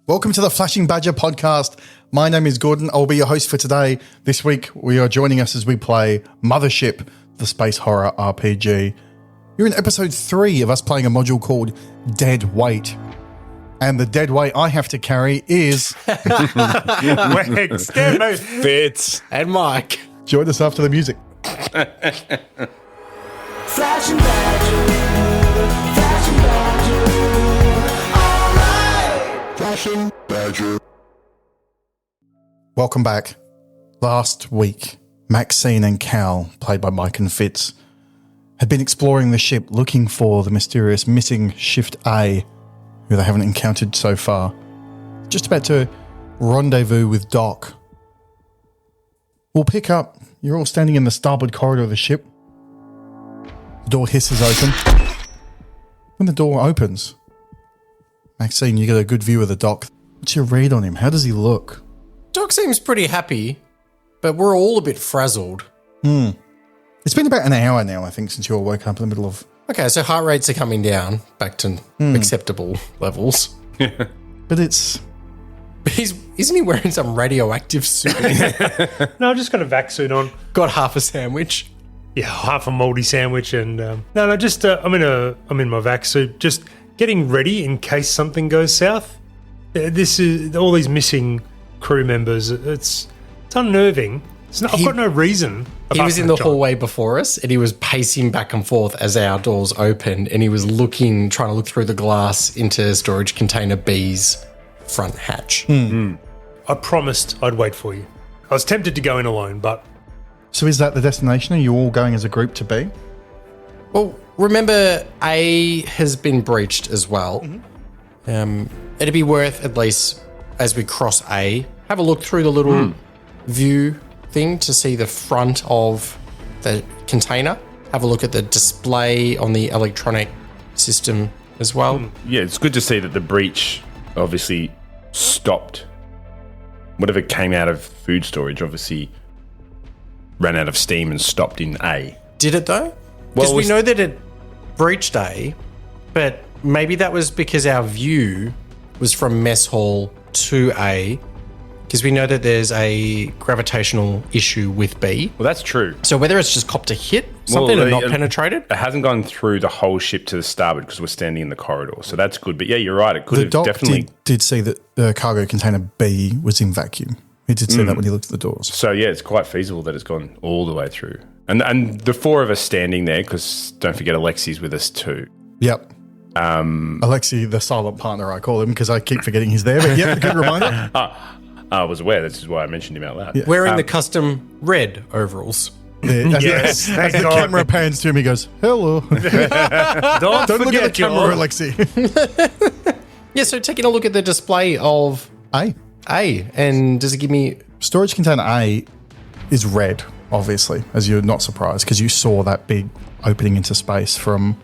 Welcome to the Flashing Badger podcast. My name is Gordon. I'll be your host for today. This week, we are joining us as we play Mothership, the space horror RPG. You're in episode 3 of us playing a module called Dead Weight. And the dead weight I have to carry is... Wegs, Fitz, and Mike. Join us after the music. Flashing Badger, Flashing Badger, alright. Flashing Badger. Welcome back. Last week, Maxine and Cal, played by Mike and Fitz, had been exploring the ship looking for the mysterious missing Shift A, who they haven't encountered so far. Just about to rendezvous with Doc. We'll pick up. You're all standing in the starboard corridor of the ship. The door hisses open. When the door opens, Maxine, you get a good view of the Doc. What's your read on him? How does he look? Doc seems pretty happy, but we're all a bit frazzled. It's been about an hour now, I think, since you all woke up in the middle of... Okay, so heart rates are coming down back to acceptable levels. But it's... Isn't he wearing some radioactive suit? No, I just got a vac suit on. Got half a sandwich. Yeah, half a mouldy sandwich, and I'm in my vac suit, just getting ready in case something goes south. This is all these missing crew members. It's unnerving. I've got no reason. He was in the hallway before us, and he was pacing back and forth as our doors opened, and he was trying to look through the glass into storage container B's front hatch. I promised I'd wait for you. I was tempted to go in alone, but... So is that the destination? Are you all going as a group to B? Well, remember, A has been breached as well. It'd be worth, at least, as we cross A, have a look through the little view thing to see the front of the container. Have a look at the display on the electronic system as well. Yeah, it's good to see that the breach obviously stopped. Whatever came out of food storage obviously ran out of steam and stopped in A. Did it though? Because we know that it breached A, but maybe that was because our view was from mess hall to A, because we know that there's a gravitational issue with B. Well, that's true. So whether it's just copped a hit, something and not penetrated. It hasn't gone through the whole ship to the starboard because we're standing in the corridor. So that's good. But yeah, you're right. It could have definitely... did see that the cargo container B was in vacuum. He did see that when he looked at the doors. So yeah, it's quite feasible that it's gone all the way through. And the 4 of us standing there, because don't forget Alexi's with us too. Yep. Alexi, the silent partner, I call him, because I keep forgetting he's there. But yeah, a good reminder. I was aware. This is why I mentioned him out loud. Yeah. Wearing the custom red overalls. Yeah, as the camera pans to him, he goes, hello. Don't look at the camera, Alexi. Yeah, so taking a look at the display of A. And does it give me... Storage container A is red, obviously, as you're not surprised, because you saw that big opening into space from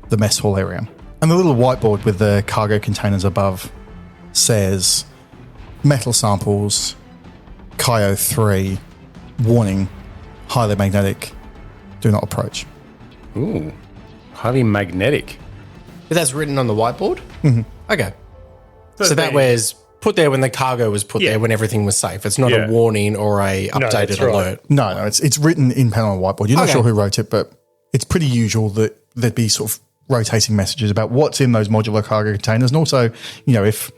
the mess hall area. And the little whiteboard with the cargo containers above says metal samples, Kyo 3, warning, highly magnetic, do not approach. Ooh, highly magnetic. But that's written on the whiteboard? Mm-hmm. Okay. So that was put there when the cargo was put there, when everything was safe. It's not a warning or a updated alert. No, it's written in pen on a whiteboard. You're not sure who wrote it, but it's pretty usual that there'd be sort of rotating messages about what's in those modular cargo containers. And also, if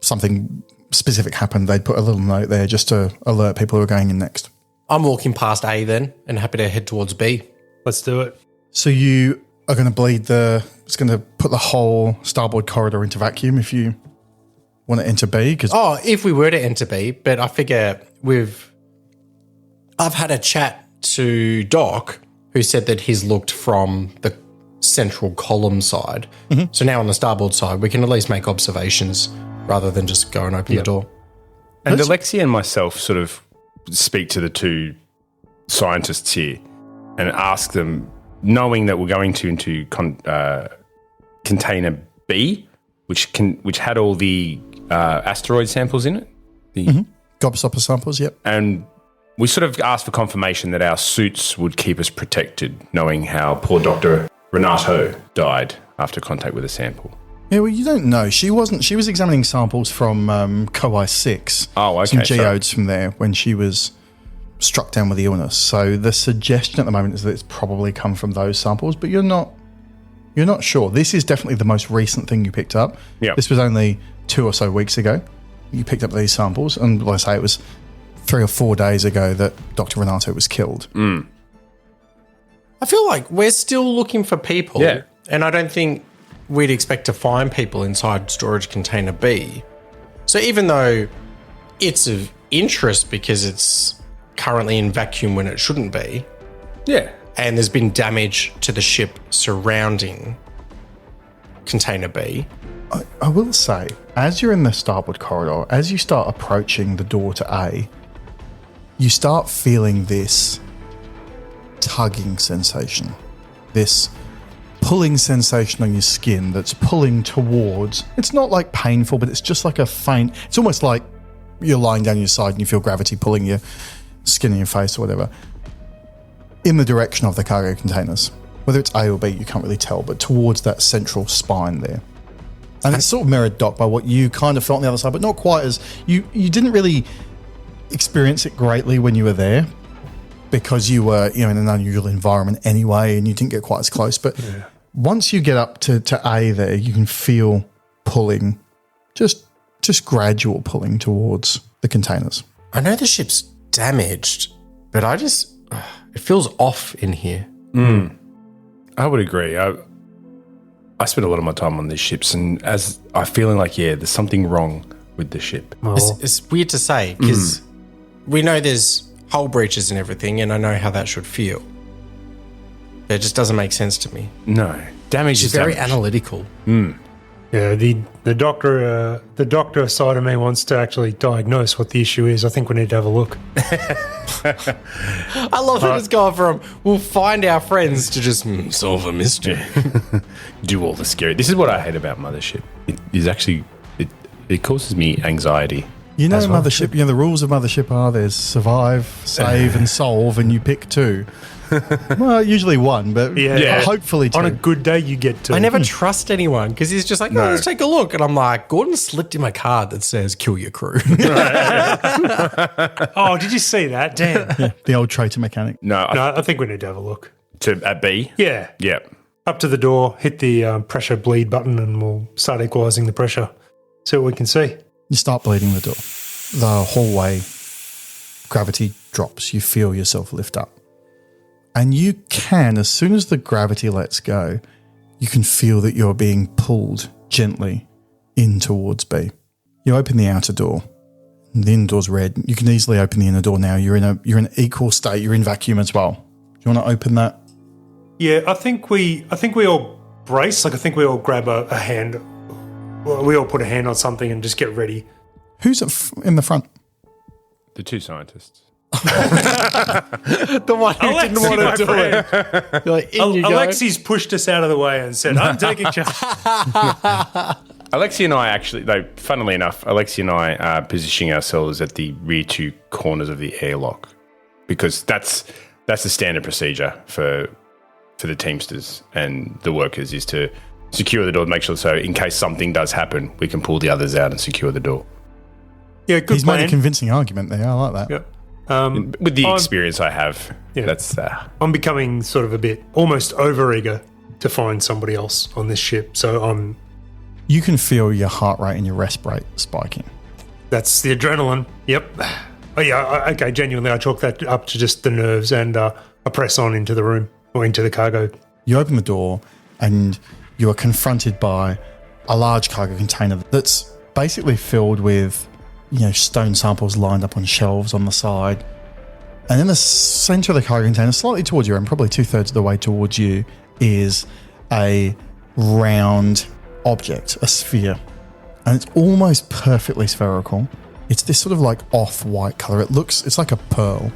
something specific happened, they'd put a little note there just to alert people who are going in next. I'm walking past A then and happy to head towards B. Let's do it. So you are going to bleed it's going to put the whole starboard corridor into vacuum if you want to enter B? If we were to enter B, but I figure I've had a chat to Doc, who said that he's looked from the central column side. Mm-hmm. So now on the starboard side, we can at least make observations rather than just go and open the door. And Alexia and myself sort of speak to the 2 scientists here and ask them, knowing that we're going into container B, which had all the asteroid samples in it. Gobstopper samples, yep. And we sort of asked for confirmation that our suits would keep us protected, knowing how poor Dr. Renato died after contact with a sample. Yeah, well, you don't know. She wasn't. She was examining samples from Kowai 6. Oh, okay. Some so- geodes from there when she was struck down with the illness. So the suggestion at the moment is that it's probably come from those samples, but you're not sure. This is definitely the most recent thing you picked up. Yeah. This was only 2 or so weeks ago. You picked up these samples, and like I say, it was 3 or 4 days ago that Dr. Renato was killed. I feel like we're still looking for people. Yeah. And I don't think we'd expect to find people inside storage container B. So even though it's of interest because it's currently in vacuum when it shouldn't be, Yeah. and there's been damage to the ship surrounding container B. I will say, as you're in the starboard corridor, as you start approaching the door to A, you start feeling this tugging sensation, this pulling sensation on your skin that's pulling towards. It's not like painful, but it's just like a faint. It's almost like you're lying down your side and you feel gravity pulling your skin in your face or whatever, in the direction of the cargo containers. Whether it's A or B, you can't really tell, but towards that central spine there. And it's sort of mirrored, Doc, by what you kind of felt on the other side, but not quite as... You didn't really experience it greatly when you were there because you were, in an unusual environment anyway, and you didn't get quite as close. But once you get up to A there, you can feel pulling, just gradual pulling towards the containers. I know the ship's damaged, but it feels off in here. I would agree. I spend a lot of my time on these ships, and as I'm feeling like, there's something wrong with the ship. It's weird to say because we know there's hull breaches and everything, and I know how that should feel. But it just doesn't make sense to me. No. Damage She's is very damage. analytical. Yeah, the doctor side of me wants to actually diagnose what the issue is. I think we need to have a look. I love it. It's gone from we'll find our friends to just solve a mystery. Do all the scary. This is what I hate about Mothership. It is actually, it causes me anxiety. You know, as well. Mothership, the rules of Mothership are there's survive, save, and solve, and you pick 2. Well, usually 1, but hopefully 2. On a good day, you get to. I never trust anyone because he's just like, oh, let's take a look. And I'm like, Gordon slipped in my card that says kill your crew. Oh, did you see that? Damn. The old traitor mechanic. No, I think we need to have a look. at B? Yeah. Yeah. Up to the door, hit the pressure bleed button, and we'll start equalising the pressure. See what we can see. You start bleeding the door. The hallway, gravity drops. You feel yourself lift up. And you can, as soon as the gravity lets go, you can feel that you're being pulled gently in towards B. You open the outer door. The inner door's red. You can easily open the inner door now. You're in equal state. You're in vacuum as well. Do you want to open that? Yeah, I think we all brace. Like I think we all grab a hand. Well, we all put a hand on something and just get ready. Who's in the front? The 2 scientists. The one who Alexi, didn't want my to do friend. it. You're like, in you go. Alexis pushed us out of the way and said, I'm taking charge. Alexi and I actually, though, funnily enough, Alexi and I are positioning ourselves at the rear 2 corners of the airlock because that's the standard procedure for the Teamsters and the workers is to secure the door, make sure so in case something does happen, we can pull the others out and secure the door. Yeah, good He's plan. made a convincing argument there. I like that. Yep. With the experience I have, that's... I'm becoming sort of a bit almost overeager to find somebody else on this ship. So You can feel your heart rate and your rest rate spiking. that's the adrenaline. Yep. Oh yeah. Okay. Genuinely, I chalk that up to just the nerves, and I press on into the room or into the cargo. You open the door and you are confronted by a large cargo container that's basically filled with, stone samples lined up on shelves on the side. And in the center of the cargo container, slightly towards you, and probably 2/3 of the way towards you, is a round object, a sphere. And it's almost perfectly spherical. It's this sort of like off-white color. It's like a pearl,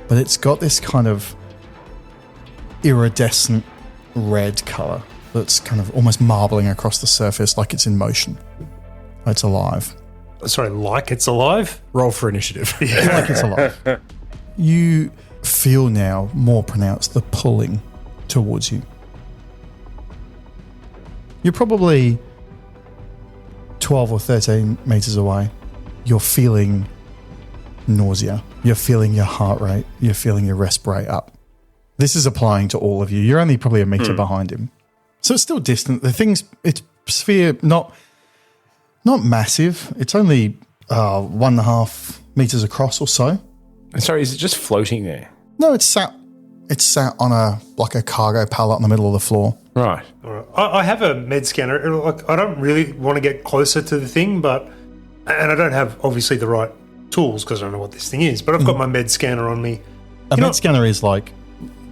but it's got this kind of iridescent red color that's kind of almost marbling across the surface like it's in motion. It's alive. Sorry, like it's alive? Roll for initiative. Like it's alive. You feel now more pronounced the pulling towards you. You're probably 12 or 13 meters away, you're feeling nausea. You're feeling your heart rate. You're feeling your respirate up. This is applying to all of you. You're only probably a meter behind him. So it's still distant. It's sphere, not massive. It's only 1.5 meters across or so. And sorry, is it just floating there? No, it's sat on a cargo pallet in the middle of the floor. Right. All right. I have a med scanner. Like, I don't really want to get closer to the thing, and I don't have obviously the right tools because I don't know what this thing is. But I've got my med scanner on me. A med scanner is like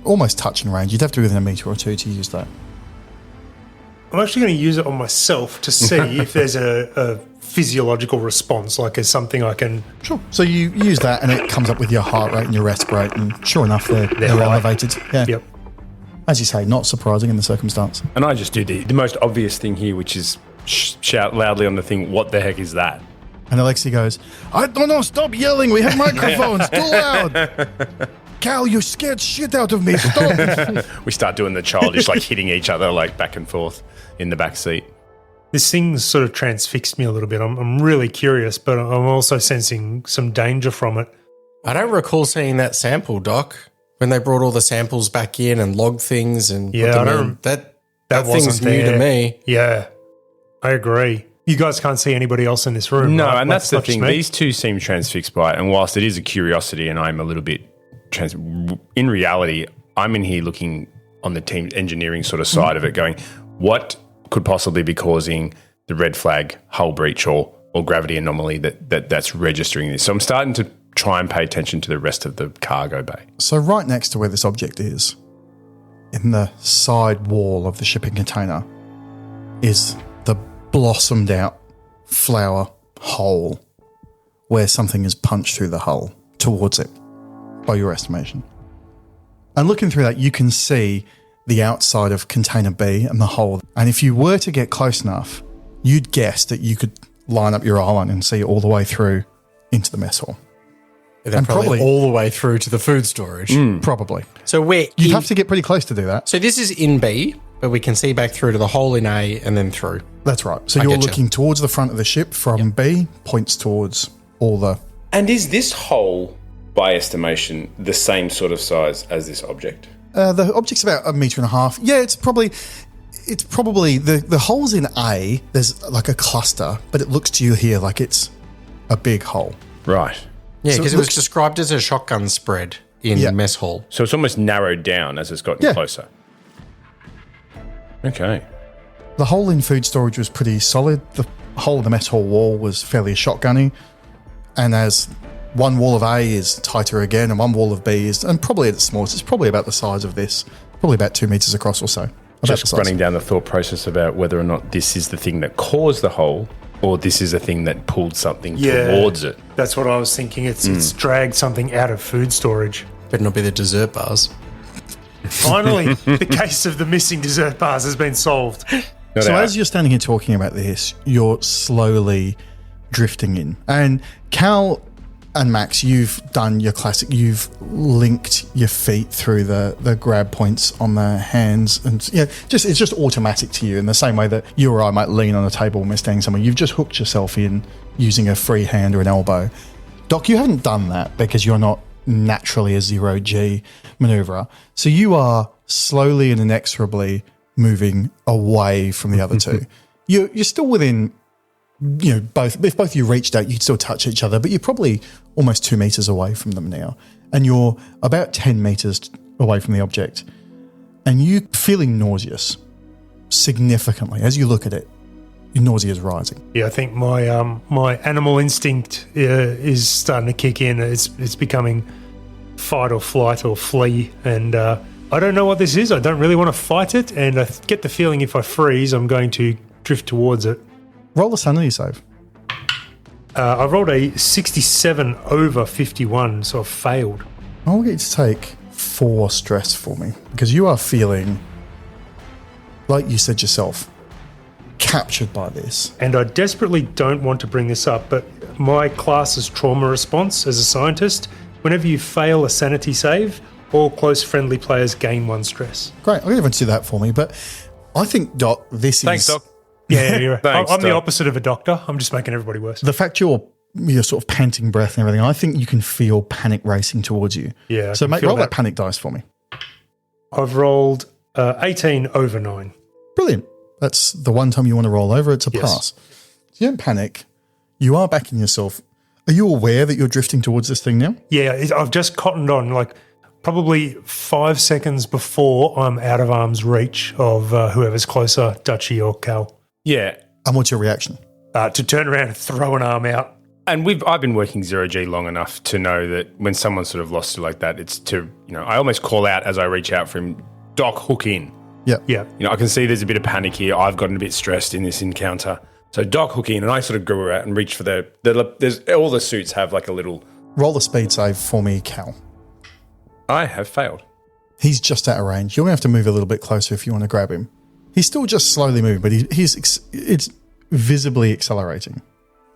almost touching range. You'd have to be within a meter or two to use that. I'm actually going to use it on myself to see if there's a physiological response, like as something I can. Sure. So you use that, and it comes up with your heart rate and your respirate, and sure enough, they're high. elevated. Yeah. Yep. As you say, not surprising in the circumstance. And I just do the most obvious thing here, which is shout loudly on the thing, what the heck is that? And Alexi goes, I don't know, stop yelling. We have microphones. Too loud. Cal, you scared shit out of me. Stop. We start doing the childish, like hitting each other, like back and forth in the back seat. This thing sort of transfixed me a little bit. I'm really curious, but I'm also sensing some danger from it. I don't recall seeing that sample, Doc, when they brought all the samples back in and logged things and Yeah, put them I don't- in. That wasn't thing's new to there. me. Yeah, I agree. You guys can't see anybody else in this room. No, right? and Like, that's the not just thing. me. These two seem transfixed by it. And whilst it is a curiosity and I'm a little bit in reality, I'm in here looking on the team engineering sort of side of it going, what could possibly be causing the red flag, hull breach or gravity anomaly that's registering this? So I'm starting to try and pay attention to the rest of the cargo bay. So right next to where this object is, in the side wall of the shipping container, is the blossomed out flower hole where something is punched through the hull towards it, by your estimation. And looking through that, you can see the outside of container B and the hole. And if you were to get close enough, you'd guess that you could line up your eye line and see it all the way through into the mess hall. They're And probably probably- all the way through to the food storage. Probably. So we're You'd in, have to get pretty close to do that. So this is in B, but we can see back through to the hole in A and then through. That's right. So I you're getcha. looking towards the front of the ship from B, points towards all the... And is this hole, by estimation, the same sort of size as this object? The object's about 1.5 meters. Yeah, it's probably the holes in A, there's like a cluster, but it looks to you here like it's a big hole. Right. Yeah, So because it it was looks- described as a shotgun spread in Yeah. mess hall. So it's almost narrowed down as it's gotten Yeah. closer. Okay. The hole in food storage was pretty solid. The hole in the mess hall wall was fairly shotgunny. And as one wall of A is tighter again and one wall of B is, and probably at its smallest, it's probably about the size of this, probably about 2 meters across or so. About the Just size. running down the thought process about whether or not this is the thing that caused the hole or this is a thing that pulled something towards it. That's what I was thinking. It's dragged something out of food storage. Better not be the dessert bars. Finally, the case of the missing dessert bars has been solved. Not So out. as you're standing here talking about this, you're slowly drifting in. And Cal and Max, you've done your classic. You've linked your feet through the grab points on the hands, and it's just automatic to you in the same way that you or I might lean on a table when we're standing somewhere. You've just hooked yourself in using a free hand or an elbow. Doc, you haven't done that because you're not naturally a 0G maneuverer. So you are slowly and inexorably moving away from the other two. You're still within, both. If both of you reached out, you'd still touch each other, but you're probably almost 2 meters away from them now. And you're about 10 meters away from the object. And you're feeling nauseous significantly. As you look at it, your nausea is rising. Yeah, I think my my animal instinct is starting to kick in. It's becoming fight or flight or flee, and I don't know what this is. I don't really want to fight it, and I get the feeling if I freeze, I'm going to drift towards it. Roll a sanity save. I rolled a 67 over 51, so I've failed. I'll get you to take 4 stress for me because you are feeling, like you said yourself, captured by this. And I desperately don't want to bring this up, but my class's trauma response as a scientist, whenever you fail a sanity save, all close friendly players gain 1 stress. Great, I'll get everyone to do that for me. But I think, Doc, Thanks, Doc. Yeah, you're right. Thanks, I'm the Doc. opposite of a doctor. I'm just making everybody worse. The fact you're sort of panting breath and everything, I think you can feel panic racing towards you. Yeah, I So, can mate, feel roll that that. panic dice for me. I've rolled 18 over 9. Brilliant. That's the one time you want to roll over. It's a Yes. pass. You don't panic. You are backing yourself. Are you aware that you're drifting towards this thing now? Yeah, I've just cottoned on, like, probably 5 seconds before I'm out of arm's reach of whoever's closer, Dutchy or Cal, Yeah. And what's your reaction? to turn around and throw an arm out. And I've been working 0G long enough to know that when someone's sort of lost it like that, it's to, I almost call out as I reach out for him, Doc, hook in. Yeah. Yeah. I can see there's a bit of panic here. I've gotten a bit stressed in this encounter. So Doc, hook in, and I sort of go out and reach for there's all the suits have like a little. Roll the speed save for me, Cal. I have failed. He's just out of range. You're going to have to move a little bit closer if you want to grab him. He's still just slowly moving, but it's visibly accelerating.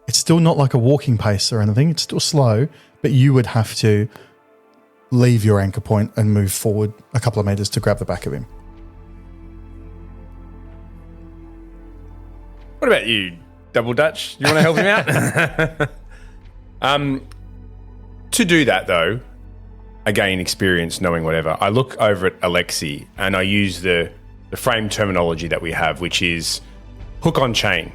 It's still not like a walking pace or anything. It's still slow, but you would have to leave your anchor point and move forward a couple of meters to grab the back of him. What about you, Double Dutch? You want to help him out? To do that, though, again, experience, knowing whatever, I look over at Alexi and I use the frame terminology that we have, which is hook on chain.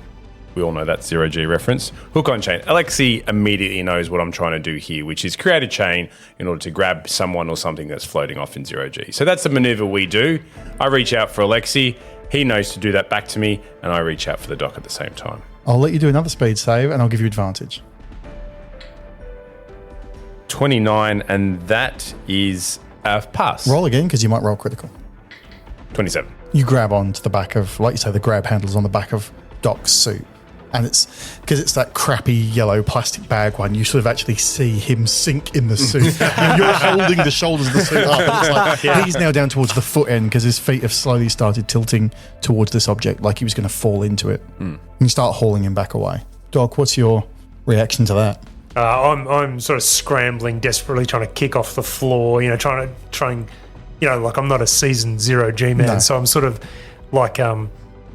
We all know that 0G reference. Hook on chain. Alexi immediately knows what I'm trying to do here, which is create a chain in order to grab someone or something that's floating off in 0G. So that's the maneuver we do. I reach out for Alexi. He knows to do that back to me, and I reach out for the Doc at the same time. I'll let you do another speed save and I'll give you advantage. 29, and that is a pass. Roll again because you might roll critical. 27. You grab onto the back of, like you say, the grab handles on the back of Doc's suit. And it's because it's that crappy yellow plastic bag one, you sort of actually see him sink in the suit. You're holding the shoulders of the suit up. And it's like he's now down towards the foot end because his feet have slowly started tilting towards this object like he was going to fall into it. And you start hauling him back away. Doc, what's your reaction to that? I'm sort of scrambling, desperately trying to kick off the floor, trying, like I'm not a seasoned 0G man. No. So I'm sort of like,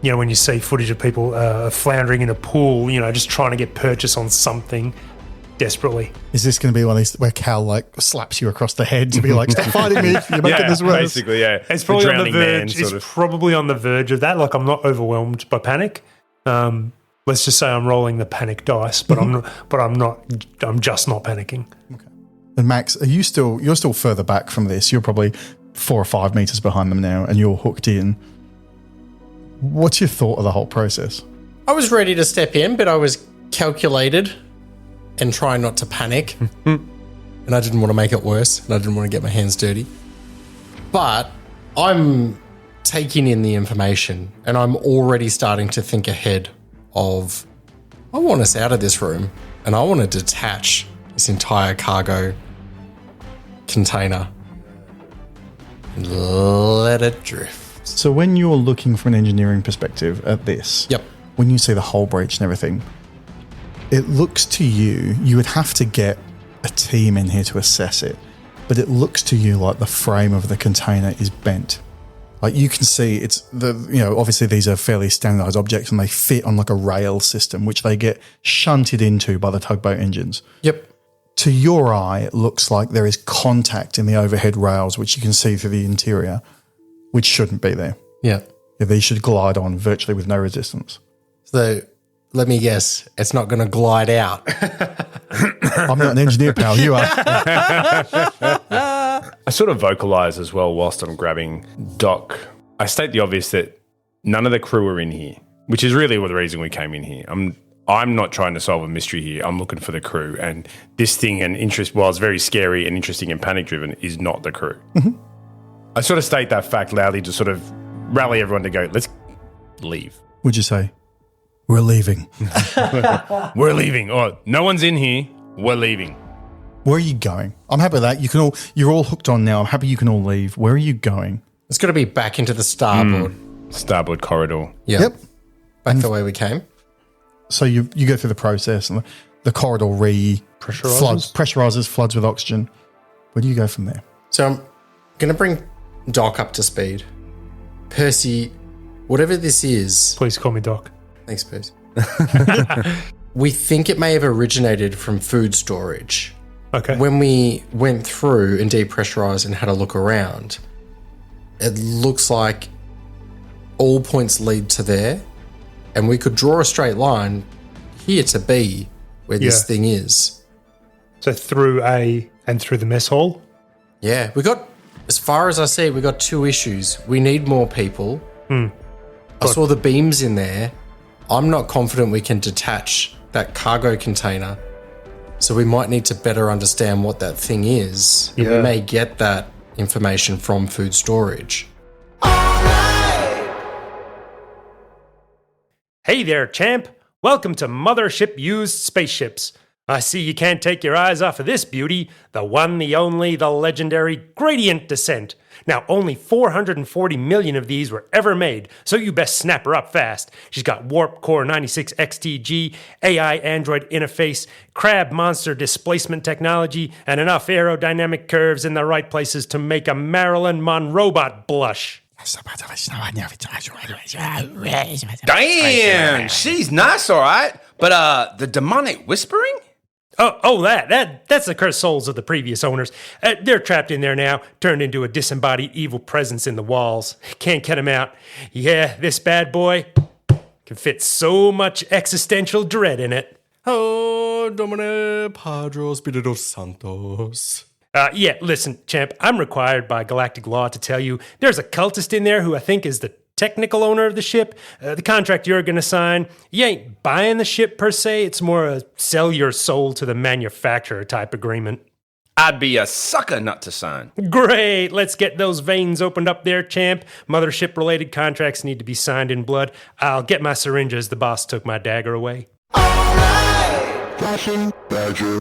when you see footage of people floundering in a pool, just trying to get purchase on something desperately. Is this going to be one of these where Cal like slaps you across the head to be like, stop fighting me, you're making this worse? Basically, yeah. It's probably on the drowning man verge. sort It's of. probably on the verge of that. Like I'm not overwhelmed by panic. Let's just say I'm rolling the panic dice, but I'm just not panicking. And Max, you're still further back from this. You're probably 4 or 5 meters behind them now and you're hooked in. What's your thought of the whole process? I was ready to step in, but I was calculated and trying not to panic. And I didn't want to make it worse, and I didn't want to get my hands dirty. But I'm taking in the information, and I'm already starting to think ahead of, I want us out of this room, and I want to detach this entire cargo container and let it drift. So when you're looking from an engineering perspective at this, Yep. when you see the hull breach and everything, it looks to you would have to get a team in here to assess it, but it looks to you like the frame of the container is bent. Like you can see obviously these are fairly standardized objects and they fit on like a rail system, which they get shunted into by the tugboat engines. Yep. To your eye, it looks like there is contact in the overhead rails, which you can see through the interior, which shouldn't be there. Yeah. These should glide on virtually with no resistance. So let me guess, it's not going to glide out. I'm not an engineer, pal. You are. I sort of vocalize as well whilst I'm grabbing Doc. I state the obvious that none of the crew are in here, which is really the reason we came in here. I'm not trying to solve a mystery here. I'm looking for the crew. And this thing and interest, while it's very scary and interesting and panic-driven, is not the crew. Mm-hmm. I sort of state that fact loudly to sort of rally everyone to go, let's leave. Would you say, we're leaving? We're leaving. Oh, no one's in here. We're leaving. Where are you going? I'm happy with that. You're all hooked on now. I'm happy you can all leave. Where are you going? It's got to be back into the starboard. Starboard corridor. Yeah. Yep. Back the way we came. So you go through the process and the corridor pressurizes, floods with oxygen. Where do you go from there? So I'm going to bring Doc up to speed. Percy, whatever this is, Please call me Doc. Thanks, Percy. We think it may have originated from food storage. Okay. When we went through and depressurized and had a look around, it looks like all points lead to there, and we could draw a straight line here to B, where this thing is. So through A and through the mess hall? Yeah, we got, as far as I see, we got 2 issues. We need more people. I saw the beams in there. I'm not confident we can detach that cargo container, so we might need to better understand what that thing is. And we may get that information from food storage. Hey there, champ. Welcome to Mothership Used Spaceships. I see you can't take your eyes off of this beauty, the one, the only, the legendary Gradient Descent. Now, only 440 million of these were ever made, so you best snap her up fast. She's got Warp Core 96 XTG, AI Android interface, Crab Monster displacement technology, and enough aerodynamic curves in the right places to make a Marilyn Monroe-bot blush. Damn, she's nice, all right. But the demonic whispering? That's the cursed souls of the previous owners. They're trapped in there now, turned into a disembodied evil presence in the walls. Can't get them out. Yeah, this bad boy can fit so much existential dread in it. Oh, Domine Padre Spiritus Santos. Listen, champ, I'm required by galactic law to tell you there's a cultist in there who I think is the technical owner of the ship. The contract you're going to sign, you ain't buying the ship per se. It's more a sell your soul to the manufacturer type agreement. I'd be a sucker not to sign. Great. Let's get those veins opened up there, champ. Mothership-related contracts need to be signed in blood. I'll get my syringes. The boss took my dagger away. Flashing badger.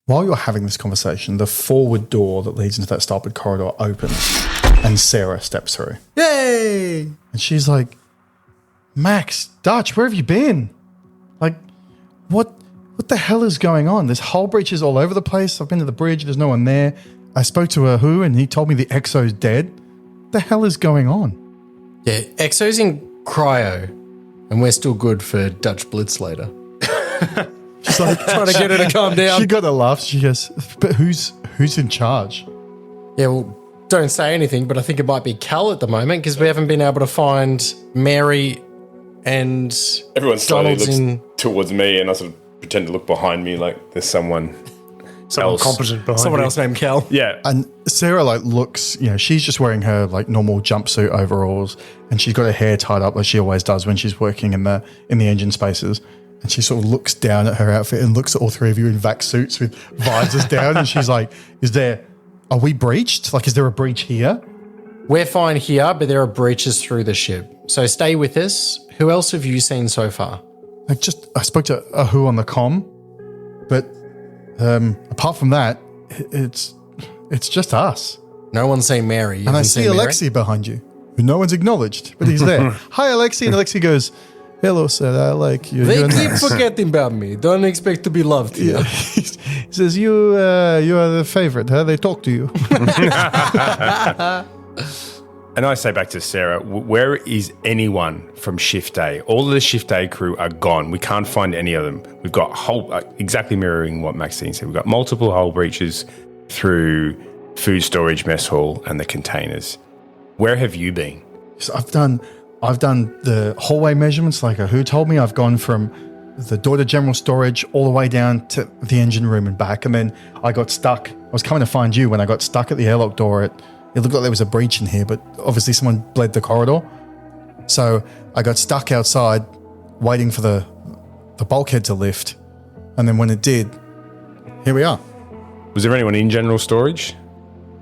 While you're having this conversation, the forward door that leads into that starboard corridor opens, and Sarah steps through. Yay! And she's like, Max, Dutch, where have you been? Like, what the hell is going on? There's hull breaches all over the place. I've been to the bridge. There's no one there. I spoke to Ahu, and he told me the Exo's dead. What the hell is going on? Yeah, Exo's in cryo, and we're still good for Dutch Blitz later. She's like, Trying to get her to calm down. She got a laugh. She goes, but who's in charge? Yeah, well, don't say anything, but I think it might be Cal at the moment because we haven't been able to find Mary and Everyone slowly Donald's looks towards me, and I sort of pretend to look behind me like there's someone else. Competent behind someone you. else named Cal. Yeah. And Sarah looks, she's just wearing her normal jumpsuit overalls, and she's got her hair tied up like she always does when she's working in the engine spaces. And she sort of looks down at her outfit and looks at all three of you in vac suits with visors down, and she's like, are we breached? Is there a breach here? We're fine here, but there are breaches through the ship. So stay with us. Who else have you seen so far? I spoke to Ahu on the comm, but apart from that, it's just us. No one's seen Mary. You And I haven't see seen Mary? Alexi behind you, who no one's acknowledged, but he's there. Hi, Alexi. And Alexi goes, hello, sir. I like you. They You're keep nice. forgetting about me. Don't expect to be loved here. Yeah. He says, you are the favorite, huh? They talk to you. And I say back to Sarah, where is anyone from Shift A? All of the Shift A crew are gone. We can't find any of them. We've got exactly mirroring what Maxine said. We've got multiple hull breaches through food storage mess hall and the containers. Where have you been? So I've done the hallway measurements like Ahu told me. I've gone from the door to general storage all the way down to the engine room and back. And then I got stuck. I was coming to find you when I got stuck at the airlock door. It looked like there was a breach in here, but obviously someone bled the corridor. So I got stuck outside waiting for the bulkhead to lift. And then when it did, here we are. Was there anyone in general storage?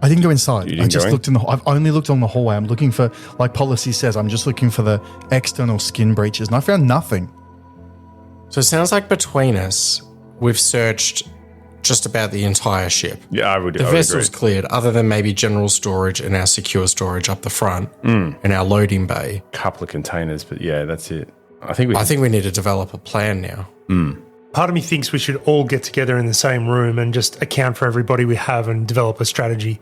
I didn't go inside. You didn't I just go in? looked I've only looked on the hallway. I'm looking for, like policy says, I'm just looking for the external skin breaches, and I found nothing. So it sounds like between us, we've searched just about the entire ship. Yeah, I would The agree. vessel's cleared, other than maybe general storage and our secure storage up the front and our loading bay. Couple of containers, but yeah, that's it. I think we need to develop a plan now. Part of me thinks we should all get together in the same room and just account for everybody we have and develop a strategy.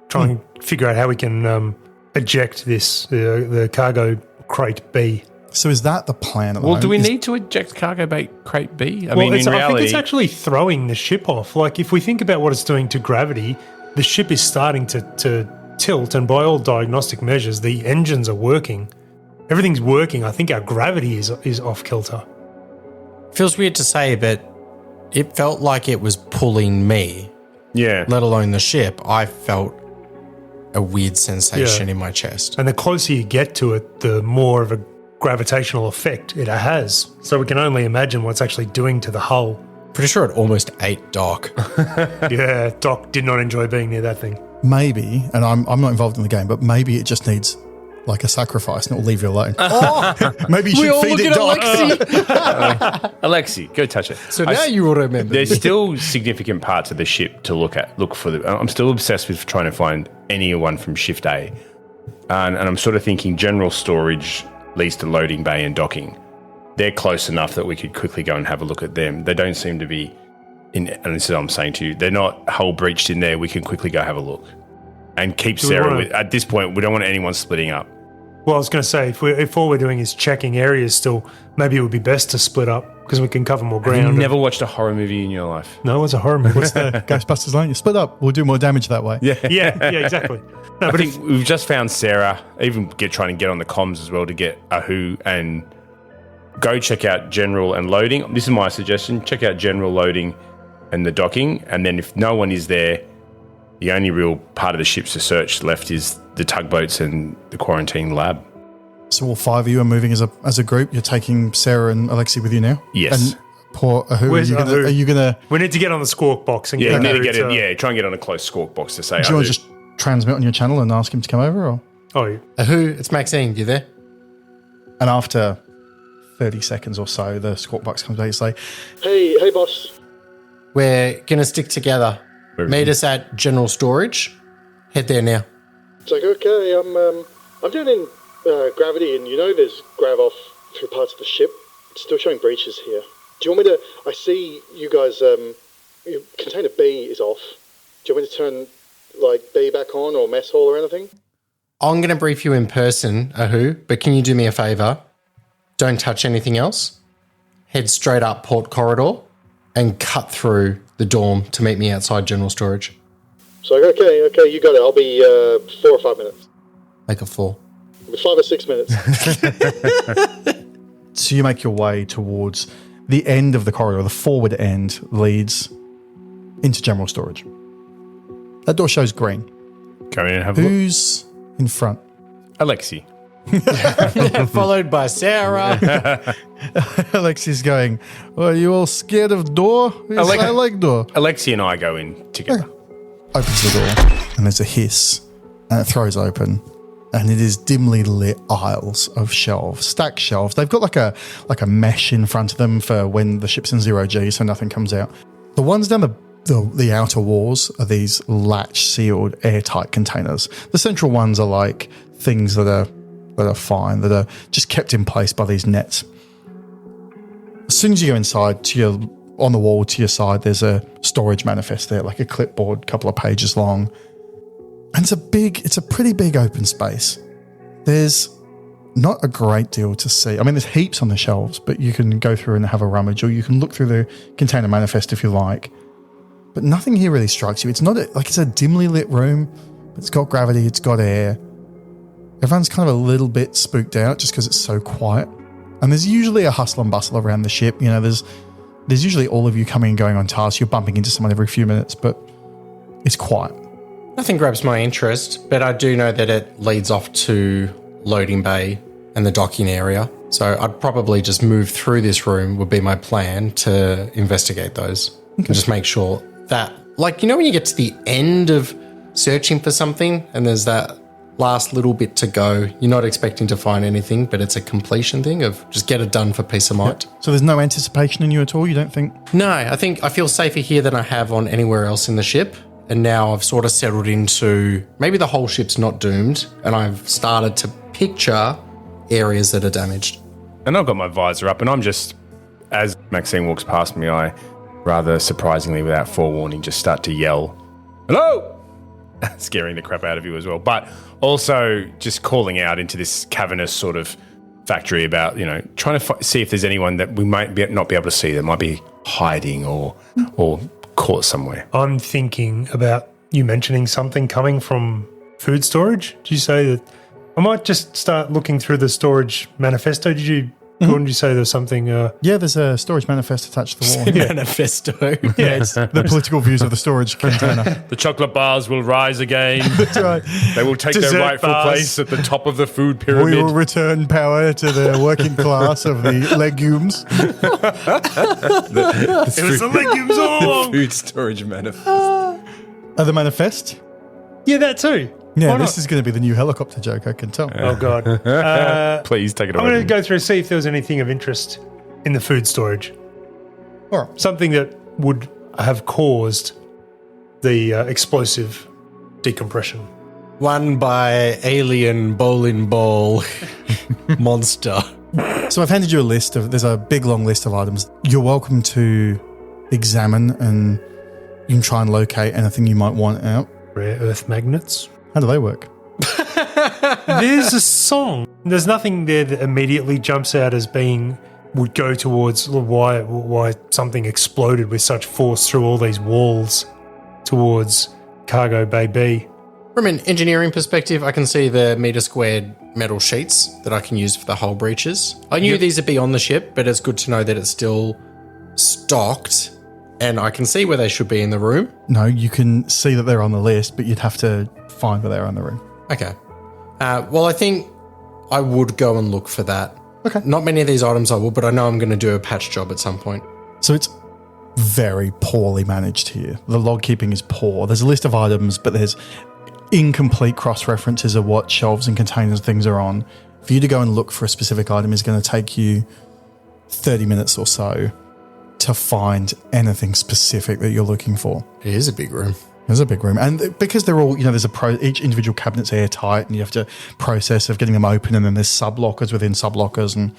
Try and figure out how we can eject this, the cargo crate B. So is that the plan? At the Well, do we moment? need to eject cargo bay crate B? I Well, mean, in I think reality, it's actually throwing the ship off. Like, if we think about what it's doing to gravity, the ship is starting to tilt, and by all diagnostic measures, the engines are working. Everything's working. I think our gravity is off kilter. Feels weird to say, but it felt like it was pulling me, yeah. let alone the ship. I felt a weird sensation Yeah. in my chest. And the closer you get to it, the more of a gravitational effect it has. So we can only imagine what it's actually doing to the hull. Pretty sure it almost ate Doc. Yeah, Doc did not enjoy being near that thing. Maybe, and I'm not involved in the game, but maybe it just needs like a sacrifice and it'll leave you alone. Maybe you should feed it Doc. Alexi, go touch it. So now you will remember. There's still significant parts of the ship to look for. I'm still obsessed with trying to find anyone from Shift A. And I'm sort of thinking general storage leads to loading bay and docking. They're close enough that we could quickly go and have a look at them. They don't seem to be, and this is what I'm saying to you, they're not hull breached in there. We can quickly go have a look. And keep we Sarah wanna- with, at this point, we don't want anyone splitting up. Well, I was going to say, if all we're doing is checking areas still, maybe it would be best to split up because we can cover more ground. You've never watched a horror movie in your life. No, it's a horror movie. Ghostbusters line, you split up. We'll do more damage that way. Yeah. yeah, exactly. No, I but think we've just found Sarah, even trying to get on the comms as well to get a who and go check out general and loading. This is my suggestion. Check out general loading and the docking. And then if no one is there, the only real part of the ships to search left is the tugboats and the quarantine lab. So all five of you are moving as a group. You're taking Sarah and Alexi with you now. Yes. And poor Ahu, Where's Ahu? are you gonna? we need to get on the squawk box and Yeah, you get need to her get it. to- Yeah, try and get on a close squawk box to say. Do you want to just transmit on your channel and ask him to come over, or? Oh, yeah. Who? It's Maxine. You there? And after 30 seconds or so, the squawk box comes back and say, Hey, boss. We're going to stick together. Where- Meet us at General Storage. Head there now. It's like, okay, I'm down in gravity, and there's grav off through parts of the ship. It's still showing breaches here. Do you want me to? I see you guys. Your container B is off. Do you want me to turn like B back on or mess hall or anything? I'm going to brief you in person, Ahu, but can you do me a favour? Don't touch anything else. Head straight up port corridor and cut through the dorm to meet me outside General Storage. So okay, you got it. I'll be 4 or 5 minutes. Make it 4. 5 or 6 minutes. so you make your way towards the end of the corridor. The forward end leads into general storage. That door shows green. Go in and have a look. Who's in front? Alexi. Followed by Sarah. Alexi's going, are you all scared of door? Yes, I like door. Alexi and I go in together. Opens the door and there's a hiss and it throws open and it is dimly lit aisles of shelves, stacked shelves. They've got like a mesh in front of them for when the ship's in 0G so nothing comes out. The ones down the outer walls are these latch sealed airtight containers. The central ones are like things that are fine, that are just kept in place by these nets. As soon as you go inside, on the wall to your side, there's a storage manifest there, like a clipboard, couple of pages long. And it's a pretty big open space. There's not a great deal to see. I mean, there's heaps on the shelves, but you can go through and have a rummage, or you can look through the container manifest if you like. But nothing here really strikes you. It's not it's a dimly lit room. It's got gravity, it's got air. Everyone's kind of a little bit spooked out just because it's so quiet. And there's usually a hustle and bustle around the ship. There's usually all of you coming and going on tasks. You're bumping into someone every few minutes, but it's quiet. Nothing grabs my interest, but I do know that it leads off to loading bay and the docking area. So I'd probably just move through this room would be my plan to investigate those. And just make sure that, when you get to the end of searching for something and there's that last little bit to go, you're not expecting to find anything, but it's a completion thing of just get it done for peace of mind. So there's no anticipation in you at all, you don't think? No, I think I feel safer here than I have on anywhere else in the ship. And now I've sort of settled into maybe the whole ship's not doomed, and I've started to picture areas that are damaged. And I've got my visor up, and I'm just, as Maxine walks past me, I rather surprisingly, without forewarning, just start to yell, "Hello!" scaring the crap out of you as well. But also just calling out into this cavernous sort of factory about, trying to see if there's anyone that we might not be able to see that might be hiding or caught somewhere. I'm thinking about you mentioning something coming from food storage. Did you say that? I might just start looking through the storage manifesto. Gordon, did you say there was something? Yeah, there's a storage manifest attached to the wall. Manifesto. Yeah, it's the political views of the storage container. The chocolate bars will rise again. That's right. They will take Dessert their rightful bars. place at the top of the food We pyramid. will return power to the working class of the legumes. It was the legumes all along. Food storage manifest. The manifest? Yeah, that too. Yeah, Why this not? is going to be the new helicopter joke, I can tell. Oh, God. Please take it I'm away. going to go through and see if there was anything of interest in the food storage. All right. Something that would have caused the explosive decompression. One by alien bowling ball monster. So I've handed you a list there's a big long list of items. You're welcome to examine and you can try and locate anything you might want out. Rare earth magnets. How do they work? There's a song. There's nothing there that immediately jumps out as being would go towards why something exploded with such force through all these walls towards Cargo Bay B. From an engineering perspective, I can see the meter squared metal sheets that I can use for the hull breaches. I knew these would be on the ship, but it's good to know that it's still stocked and I can see where they should be in the room. No, you can see that they're on the list, but you'd have to find where they're on the room. Okay. Well, I think I would go and look for that. Okay. Not many of these items I will, but I know I'm going to do a patch job at some point. So it's very poorly managed here. The log keeping is poor. There's a list of items, but there's incomplete cross-references of what shelves and containers things are on. For you to go and look for a specific item is going to take you 30 minutes or so to find anything specific that you're looking for. It is a big room. There's a big room. And because they're all, there's each individual cabinet's airtight and you have to process of getting them open, and then there's sub-lockers within sub-lockers. And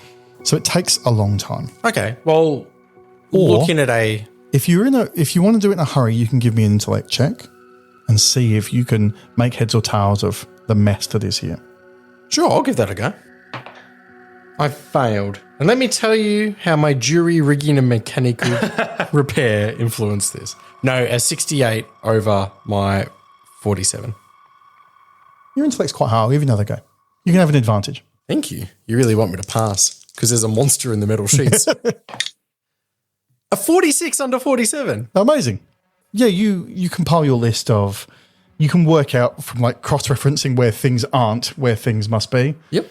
so it takes a long time. Okay. Well, Or- looking at If you want to do it in a hurry, you can give me an intellect check and see if you can make heads or tails of the mess that is here. Sure, I'll give that a go. I failed. And let me tell you how my jury rigging and mechanical repair influenced this. No, a 68 over my 47. Your intellect's quite high. I'll give you another go. You can have an advantage. Thank you. You really want me to pass because there's a monster in the metal sheets. A 46 under 47. Amazing. Yeah, you compile your list of... You can work out from cross-referencing where things aren't, where things must be. Yep.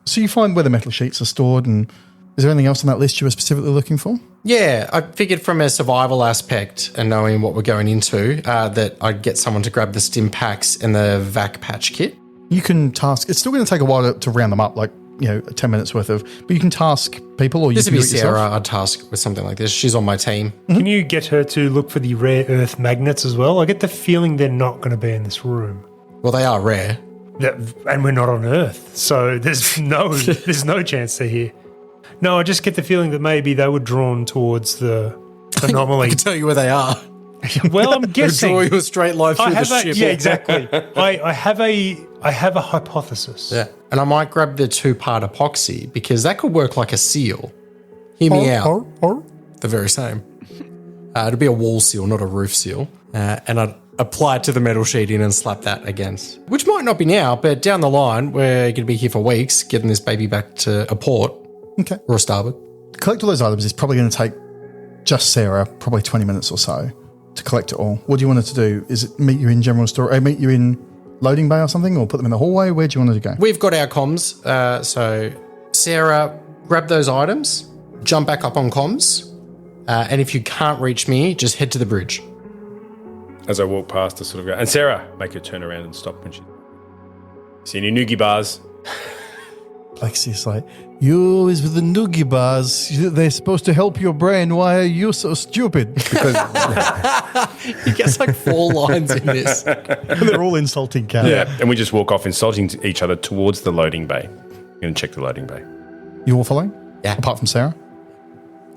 So you find where the metal sheets are stored, and is there anything else on that list you were specifically looking for? Yeah, I figured from a survival aspect and knowing what we're going into, that I'd get someone to grab the stim packs and the vac patch kit. You can task... It's still going to take a while to round them up, 10 minutes worth of... But you can task people, or you This can would do be it yourself. Sarah I'd task with something like this. She's on my team. Can you get her to look for the rare earth magnets as well? I get the feeling they're not going to be in this room. Well, they are rare. And we're not on Earth, so there's no chance they're here. No, I just get the feeling that maybe they were drawn towards the I anomaly. can tell you where they are. Well, I'm Draw guessing. you a straight line through the ship. Yeah, exactly. I have a hypothesis. Yeah. And I might grab the 2-part epoxy because that could work like a seal. Hear me out. The very same. It'd be a wall seal, not a roof seal. And I'd apply it to the metal sheeting and slap that against. Which might not be now, but down the line, we're going to be here for weeks, getting this baby back to a port Okay. or a starboard. Collect all those items is probably going to take just Sarah probably 20 minutes or so to collect it all. What do you want her to do? Is it meet you in general store, meet you in loading bay or something, or put them in the hallway? Where do you want her to go? We've got our comms. So Sarah, grab those items, jump back up on comms. And if you can't reach me, just head to the bridge. As I walk past, I sort of go, and Sarah, make her turn around and stop when she... See any noogie bars? Lexi's like, you always with the noogie bars. They're supposed to help your brain. Why are you so stupid? Because He gets like 4 lines in this. they're all insulting Cal. Yeah. And we just walk off insulting each other towards the loading bay. I'm going to check the loading bay. You all following? Yeah. Apart from Sarah?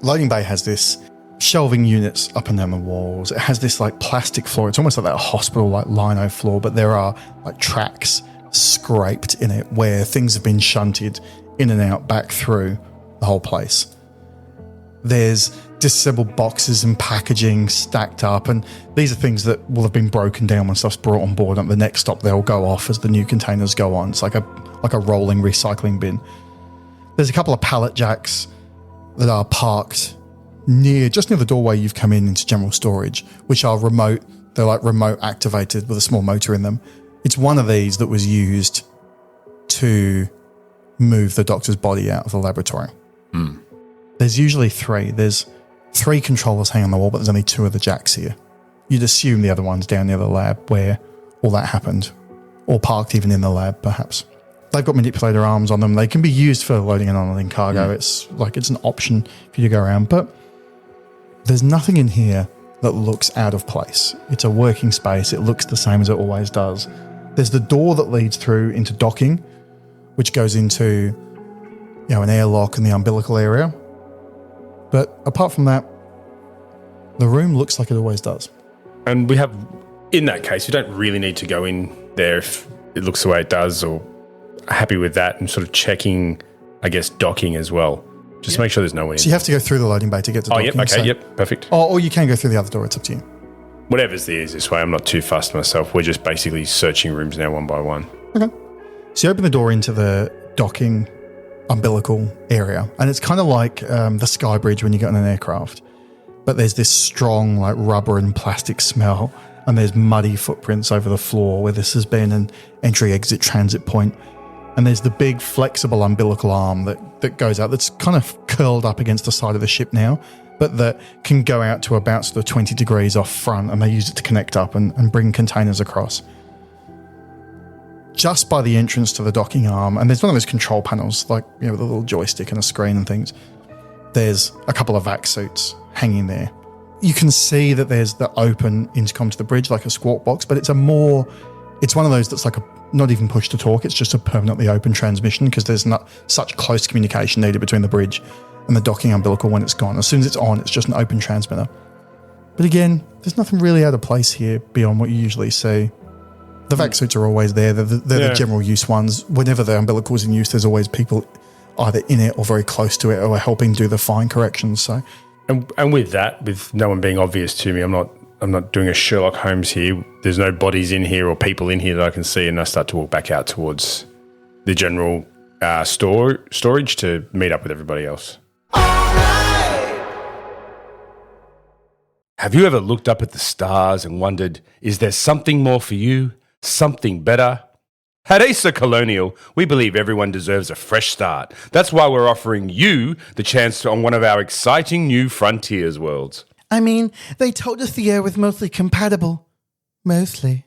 Loading bay has this shelving units up and down the walls. It has this plastic floor. It's almost like that hospital lino floor, but there are tracks scraped in it where things have been shunted in and out back through the whole place. There's disassembled boxes and packaging stacked up, and these are things that will have been broken down when stuff's brought on board. At the next stop, they'll go off as the new containers go on. It's like a rolling recycling bin. There's a couple of pallet jacks that are parked just near the doorway you've come into general storage, which are remote. They're like remote activated with a small motor in them. It's one of these that was used to move the doctor's body out of the laboratory. There's usually 3. There's 3 controllers hanging on the wall, but there's only 2 of the jacks here. You'd assume the other one's down near the lab where all that happened, or parked even in the lab, perhaps. They've got manipulator arms on them. They can be used for loading and unloading cargo. It's an option for you to go around, but there's nothing in here that looks out of place. It's a working space. It looks the same as it always does. There's the door that leads through into docking, which goes into, an airlock in the umbilical area. But apart from that, the room looks like it always does. And in that case, we don't really need to go in there if it looks the way it does, or happy with that, and sort of checking, I guess, docking as well. Just to make sure there's no one in. So you have to go through the loading bay to get to docking. Perfect. Or you can go through the other door. It's up to you. Whatever's the easiest way. I'm not too fussed myself. We're just basically searching rooms now one by one. Okay. So you open the door into the docking umbilical area, and it's kind of like the sky bridge when you get on an aircraft. But there's this strong, like, rubber and plastic smell, and there's muddy footprints over the floor where this has been an entry-exit transit point. And there's the big flexible umbilical arm that goes out, that's kind of curled up against the side of the ship now, but that can go out to about sort of 20 degrees off front, and they use it to connect up and bring containers across. Just by the entrance to the docking arm, and there's one of those control panels, like, with a little joystick and a screen and things, there's a couple of vac suits hanging there. You can see that there's the open intercom to the bridge, like a squawk box, but it's one of those that's like not even push to talk, it's just a permanently open transmission, because there's not such close communication needed between the bridge and the docking umbilical when it's gone. As soon as it's on, it's just an open transmitter. But again, there's nothing really out of place here beyond what you usually see. The vac suits are always there. They're the general use ones. Whenever the umbilical is in use, there's always people either in it or very close to it or helping do the fine corrections. So, and with that, with no one being obvious to me, I'm not doing a Sherlock Holmes here. There's no bodies in here or people in here that I can see, and I start to walk back out towards the general storage to meet up with everybody else. Have you ever looked up at the stars and wondered, is there something more for you? Something better? At Acer Colonial, we believe everyone deserves a fresh start. That's why we're offering you the chance on one of our exciting new Frontiers worlds. I mean, they told us the air was mostly compatible. Mostly.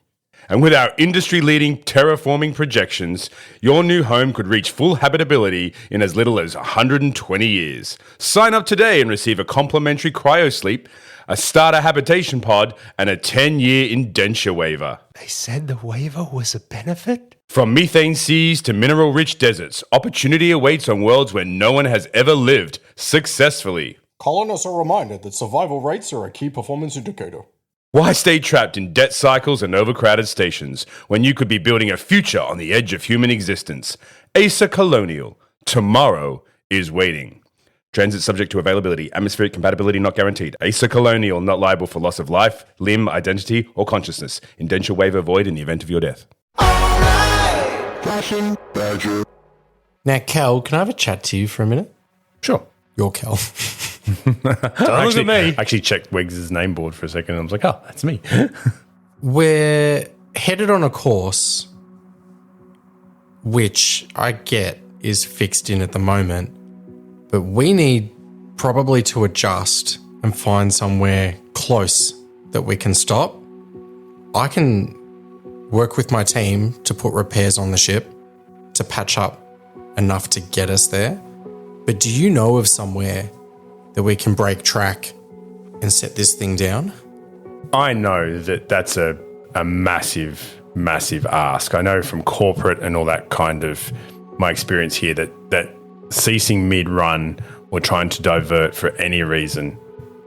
And with our industry-leading terraforming projections, your new home could reach full habitability in as little as 120 years. Sign up today and receive a complimentary cryosleep, a starter habitation pod, and a 10-year indenture waiver. They said the waiver was a benefit? From methane seas to mineral-rich deserts, opportunity awaits on worlds where no one has ever lived successfully. Colonists are reminded that survival rates are a key performance indicator. Why stay trapped in debt cycles and overcrowded stations when you could be building a future on the edge of human existence? Acer Colonial. Tomorrow is waiting. Transit subject to availability. Atmospheric compatibility not guaranteed. Acer Colonial not liable for loss of life, limb, identity, or consciousness. Indenture waiver void in the event of your death. Flashing Badger. Now, Cal, can I have a chat to you for a minute? Sure. You're Cal. Don't look at me. I actually checked Wegs' name board for a second and I was like, oh, that's me. We're headed on a course which I get is fixed in at the moment, but we need probably to adjust and find somewhere close that we can stop. I can work with my team to put repairs on the ship to patch up enough to get us there. But do you know of somewhere that we can break track and set this thing down? I know that that's a massive, massive ask. I know from corporate and all that kind of my experience here that ceasing mid-run or trying to divert for any reason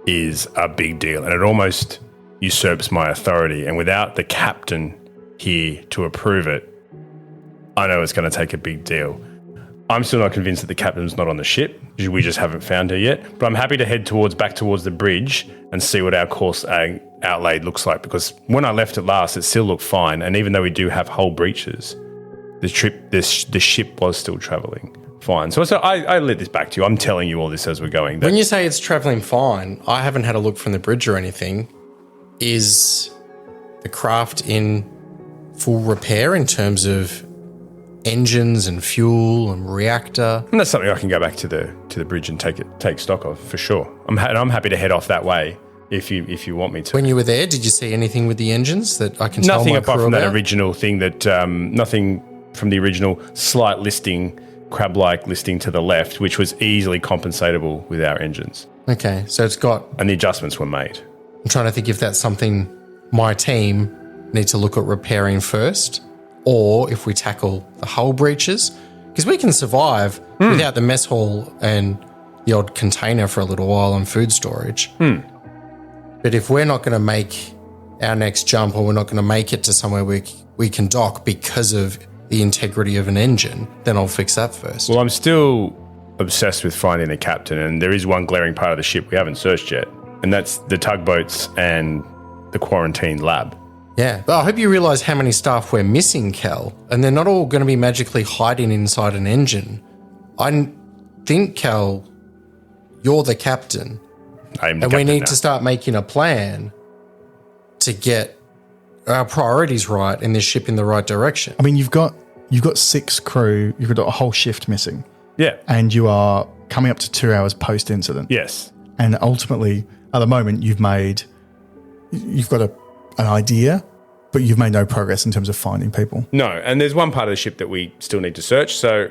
is a big deal. And it almost usurps my authority. And without the captain here to approve it, I know it's going to take a big deal. I'm still not convinced that the captain's not on the ship. We just haven't found her yet. But I'm happy to head back towards the bridge and see what our course outlaid looks like, because when I left it last, it still looked fine. And even though we do have hull breaches, the ship was still travelling fine. So I let this back to you. I'm telling you all this as we're going. When you say it's travelling fine, I haven't had a look from the bridge or anything. Is the craft in full repair in terms of engines and fuel and reactor? And that's something I can go back to the bridge and take stock of for sure. I'm happy to head off that way if you want me to. When you were there, did you see anything with the engines that I can tell nothing my apart crew from about? that original thing nothing from the original slight listing, crab-like listing to the left, which was easily compensatable with our engines. Okay, so it's got... And the adjustments were made. I'm trying to think if that's something my team need to look at repairing first, or if we tackle the hull breaches, because we can survive without the mess hall and the odd container for a little while on food storage. But if we're not going to make our next jump, or we're not going to make it to somewhere we can dock because of the integrity of an engine, then I'll fix that first. Well, I'm still obsessed with finding the captain, and there is one glaring part of the ship we haven't searched yet, and that's the tugboats and the quarantined lab. Yeah, but I hope you realise how many staff we're missing, Cal, and they're not all going to be magically hiding inside an engine. I think, Cal, you're the captain, I am the and we captain need now. to start making a plan to get our priorities right and this ship in the right direction. I mean, you've got 6 crew, you've got a whole shift missing, Yeah. and you are coming up to 2 hours post-incident. Yes. And ultimately, at the moment, you've got an idea, but you've made no progress in terms of finding people. No, and there's one part of the ship that we still need to search. So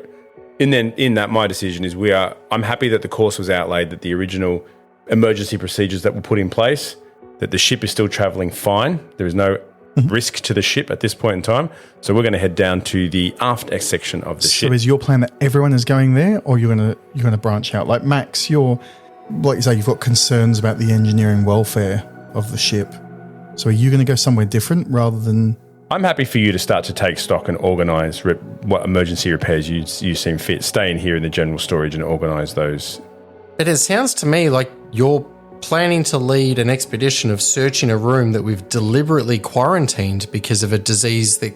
in that, my decision is I'm happy that the course was outlaid, that the original emergency procedures that were put in place, that the ship is still travelling fine. There is no risk to the ship at this point in time. So we're going to head down to the aft section of the ship. So is your plan that everyone is going there, or you're going to branch out? Like Max, like you say, you've got concerns about the engineering welfare of the ship. So are you going to go somewhere different rather than... I'm happy for you to start to take stock and organise what emergency repairs you seem fit. Stay in here in the general storage and organise those. But it sounds to me like you're planning to lead an expedition of searching a room that we've deliberately quarantined because of a disease that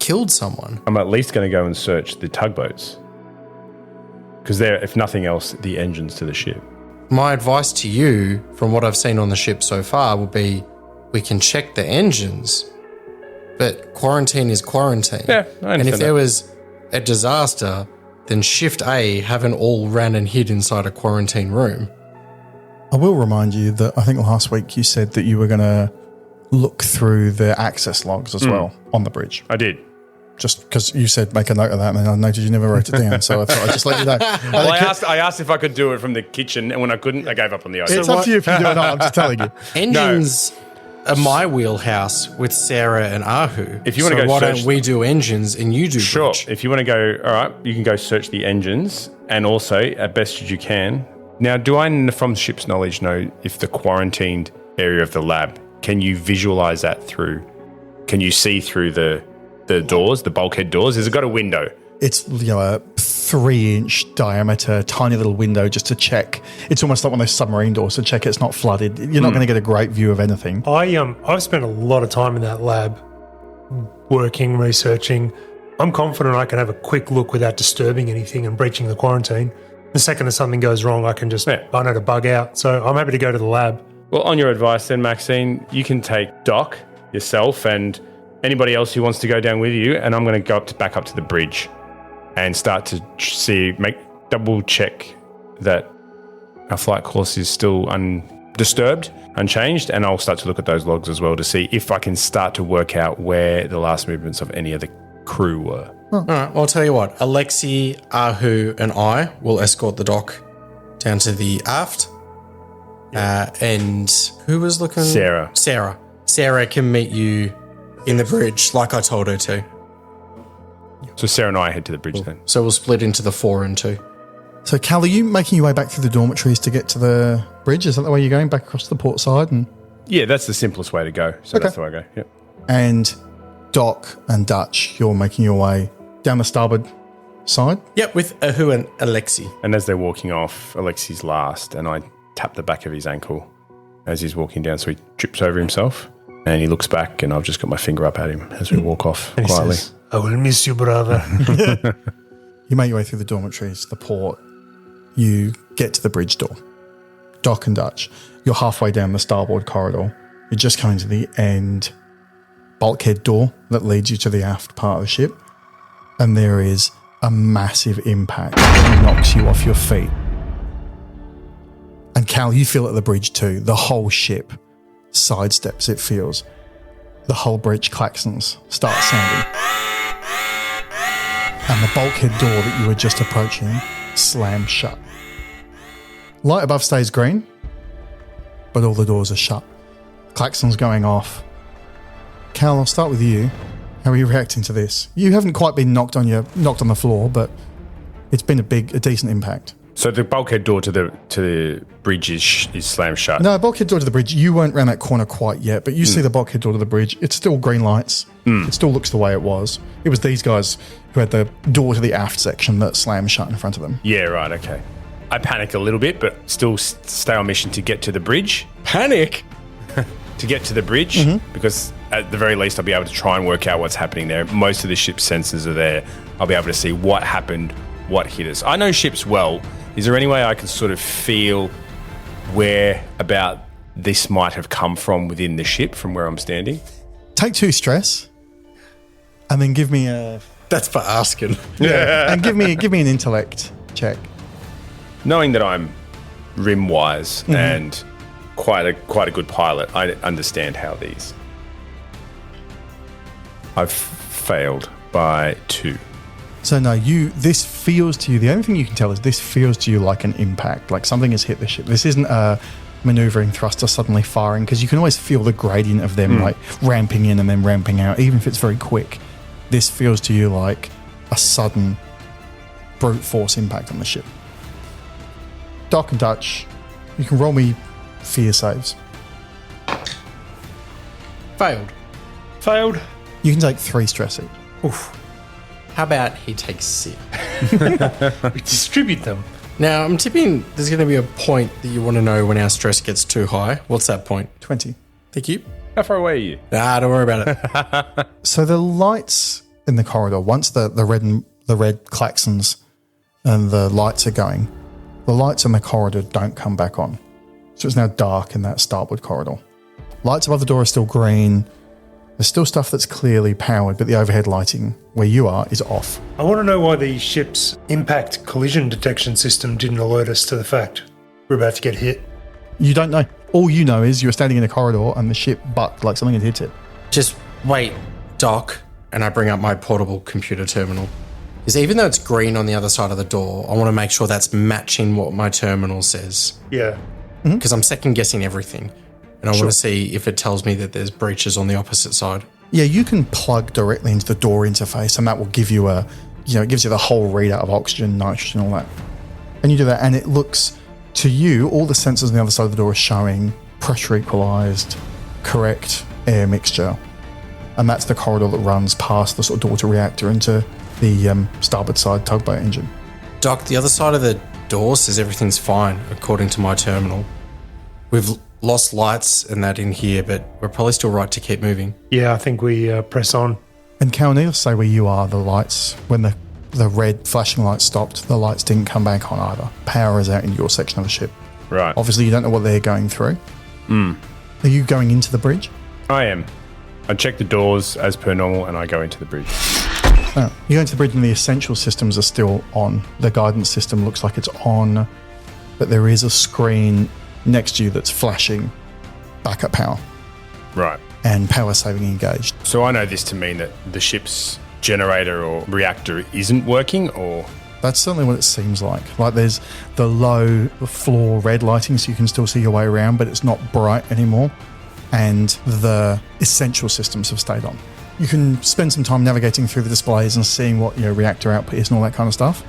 killed someone. I'm at least going to go and search the tugboats, because they're, if nothing else, the engines to the ship. My advice to you, from what I've seen on the ship so far, would be we can check the engines, but quarantine is quarantine. Yeah, I understand And if that. there was a disaster, then Shift A haven't all ran and hid inside a quarantine room. I will remind you that I think last week you said that you were going to look through the access logs as well on the bridge. I did. Just because you said make a note of that, and then I noticed you never wrote it down, so I thought I'd just let you know. Well, I asked if I could do it from the kitchen, and when I couldn't, I gave up on the idea. It's up to you if you do it or not, I'm just telling you. Engines are my wheelhouse with Sarah and Ahu. If you want to go why search don't we do engines and you do Sure. bridge? If you want to go, all right, you can go search the engines, and also, at best as you can. Now, do I, from ship's knowledge, know if the quarantined area of the lab, can you visualize that through? Can you see through the doors, the bulkhead doors? Has it got a window? It's a 3-inch diameter, tiny little window just to check. It's almost like one of those submarine doors to check it's not flooded. You're not going to get a great view of anything. I've spent a lot of time in that lab, working, researching. I'm confident I can have a quick look without disturbing anything and breaching the quarantine. The second that something goes wrong, I can just, I know to bug out. So I'm happy to go to the lab. Well, on your advice then, Maxine, you can take Doc, yourself, and anybody else who wants to go down with you, and I'm going to go back up to the bridge and start to double check that our flight course is still undisturbed, unchanged, and I'll start to look at those logs as well to see if I can start to work out where the last movements of any of the crew were. All right, well, I'll tell you what. Alexi, Ahu, and I will escort the doc down to the aft. And who was looking? Sarah. Sarah can meet you in the bridge like I told her to. So Sarah and I head to the bridge then. So we'll split into the 4 and 2. So, Cal, are you making your way back through the dormitories to get to the bridge? Is that the way you're going, back across the port side? Yeah, that's the simplest way to go. So that's the way I go. Yep. And Doc and Dutch, you're making your way down the starboard side. Yep, with Ahu and Alexi. And as they're walking off, Alexi's last, and I tap the back of his ankle as he's walking down, so he trips over himself, and he looks back, and I've just got my finger up at him as we walk off And he quietly. says, I will miss you, brother. You make your way through the dormitories, the port. You get to the bridge door. Dock and Dutch. You're halfway down the starboard corridor. You're just coming to the end bulkhead door that leads you to the aft part of the ship. And there is a massive impact that knocks you off your feet. And Cal, you feel it at the bridge too. The whole ship sidesteps, it feels. The whole bridge klaxons start sounding. And the bulkhead door that you were just approaching slams shut. Light above stays green, but all the doors are shut. Klaxons going off. Cal, I'll start with you. How are you reacting to this? You haven't quite been knocked on the floor, but it's been a decent impact. So the bulkhead door to the bridge is slammed shut. No, bulkhead door to the bridge. You weren't around that corner quite yet, but you see the bulkhead door to the bridge. It's still green lights. It still looks the way it was. It was these guys who had the door to the aft section that slammed shut in front of them. Yeah, right, okay. I panic a little bit, but still stay on mission to get to the bridge. Panic? To get to the bridge, because at the very least I'll be able to try and work out what's happening there. Most of the ship's sensors are there. I'll be able to see what happened, what hit us. I know ships well. Is there any way I can sort of feel where about this might have come from within the ship from where I'm standing? Take 2 stress, and then give me a That's for asking. and give me an intellect check. Knowing that I'm rim-wise and quite a good pilot, I understand how these. I've failed by 2. So no, this feels to you, the only thing you can tell is this feels to you like an impact, like something has hit the ship. This isn't a maneuvering thruster suddenly firing, because you can always feel the gradient of them like ramping in and then ramping out, even if it's very quick. This feels to you like a sudden brute force impact on the ship. Doc and Dutch, you can roll me fear saves. Failed. You can take 3 stress each. How about he takes 6? We distribute them. Now, I'm tipping there's going to be a point that you want to know when our stress gets too high. What's that point? 20. Thank you. How far away are you? Nah, don't worry about it. So the lights in the corridor, once the red klaxons and the lights are going, the lights in the corridor don't come back on. So it's now dark in that starboard corridor. Lights above the door are still green. There's still stuff that's clearly powered, but the overhead lighting where you are is off. I want to know why the ship's impact collision detection system didn't alert us to the fact we're about to get hit. You don't know. All you know is you were standing in a corridor and the ship bucked like something had hit it. Just wait, Doc, and I bring up my portable computer terminal. Because even though it's green on the other side of the door, I want to make sure that's matching what my terminal says. Yeah. Because I'm second guessing everything. And I want to see if it tells me that there's breaches on the opposite side. Yeah, you can plug directly into the door interface and that will give you it gives you the whole readout of oxygen, nitrogen, all that. And you do that and it looks, to you, all the sensors on the other side of the door are showing pressure equalized, correct air mixture. And that's the corridor that runs past the sort of daughter reactor into the starboard side tugboat engine. Doc, the other side of the door says everything's fine, according to my terminal. We've lost lights and that in here, but we're probably still right to keep moving. Yeah, I think we press on. And Cal, needless to say where you are, the lights, when the red flashing lights stopped, the lights didn't come back on either. Power is out in your section of the ship. Right. Obviously, you don't know what they're going through. Are you going into the bridge? I am. I check the doors as per normal and I go into the bridge. Oh, you go into the bridge and the essential systems are still on. The guidance system looks like it's on, but there is a screen next to you that's flashing backup power Right. and power saving engaged. So I know this to mean that the ship's generator or reactor isn't working, or... That's certainly what it seems like. Like there's the low floor red lighting so you can still see your way around, but it's not bright anymore. And the essential systems have stayed on. You can spend some time navigating through the displays and seeing what your reactor output is and all that kind of stuff.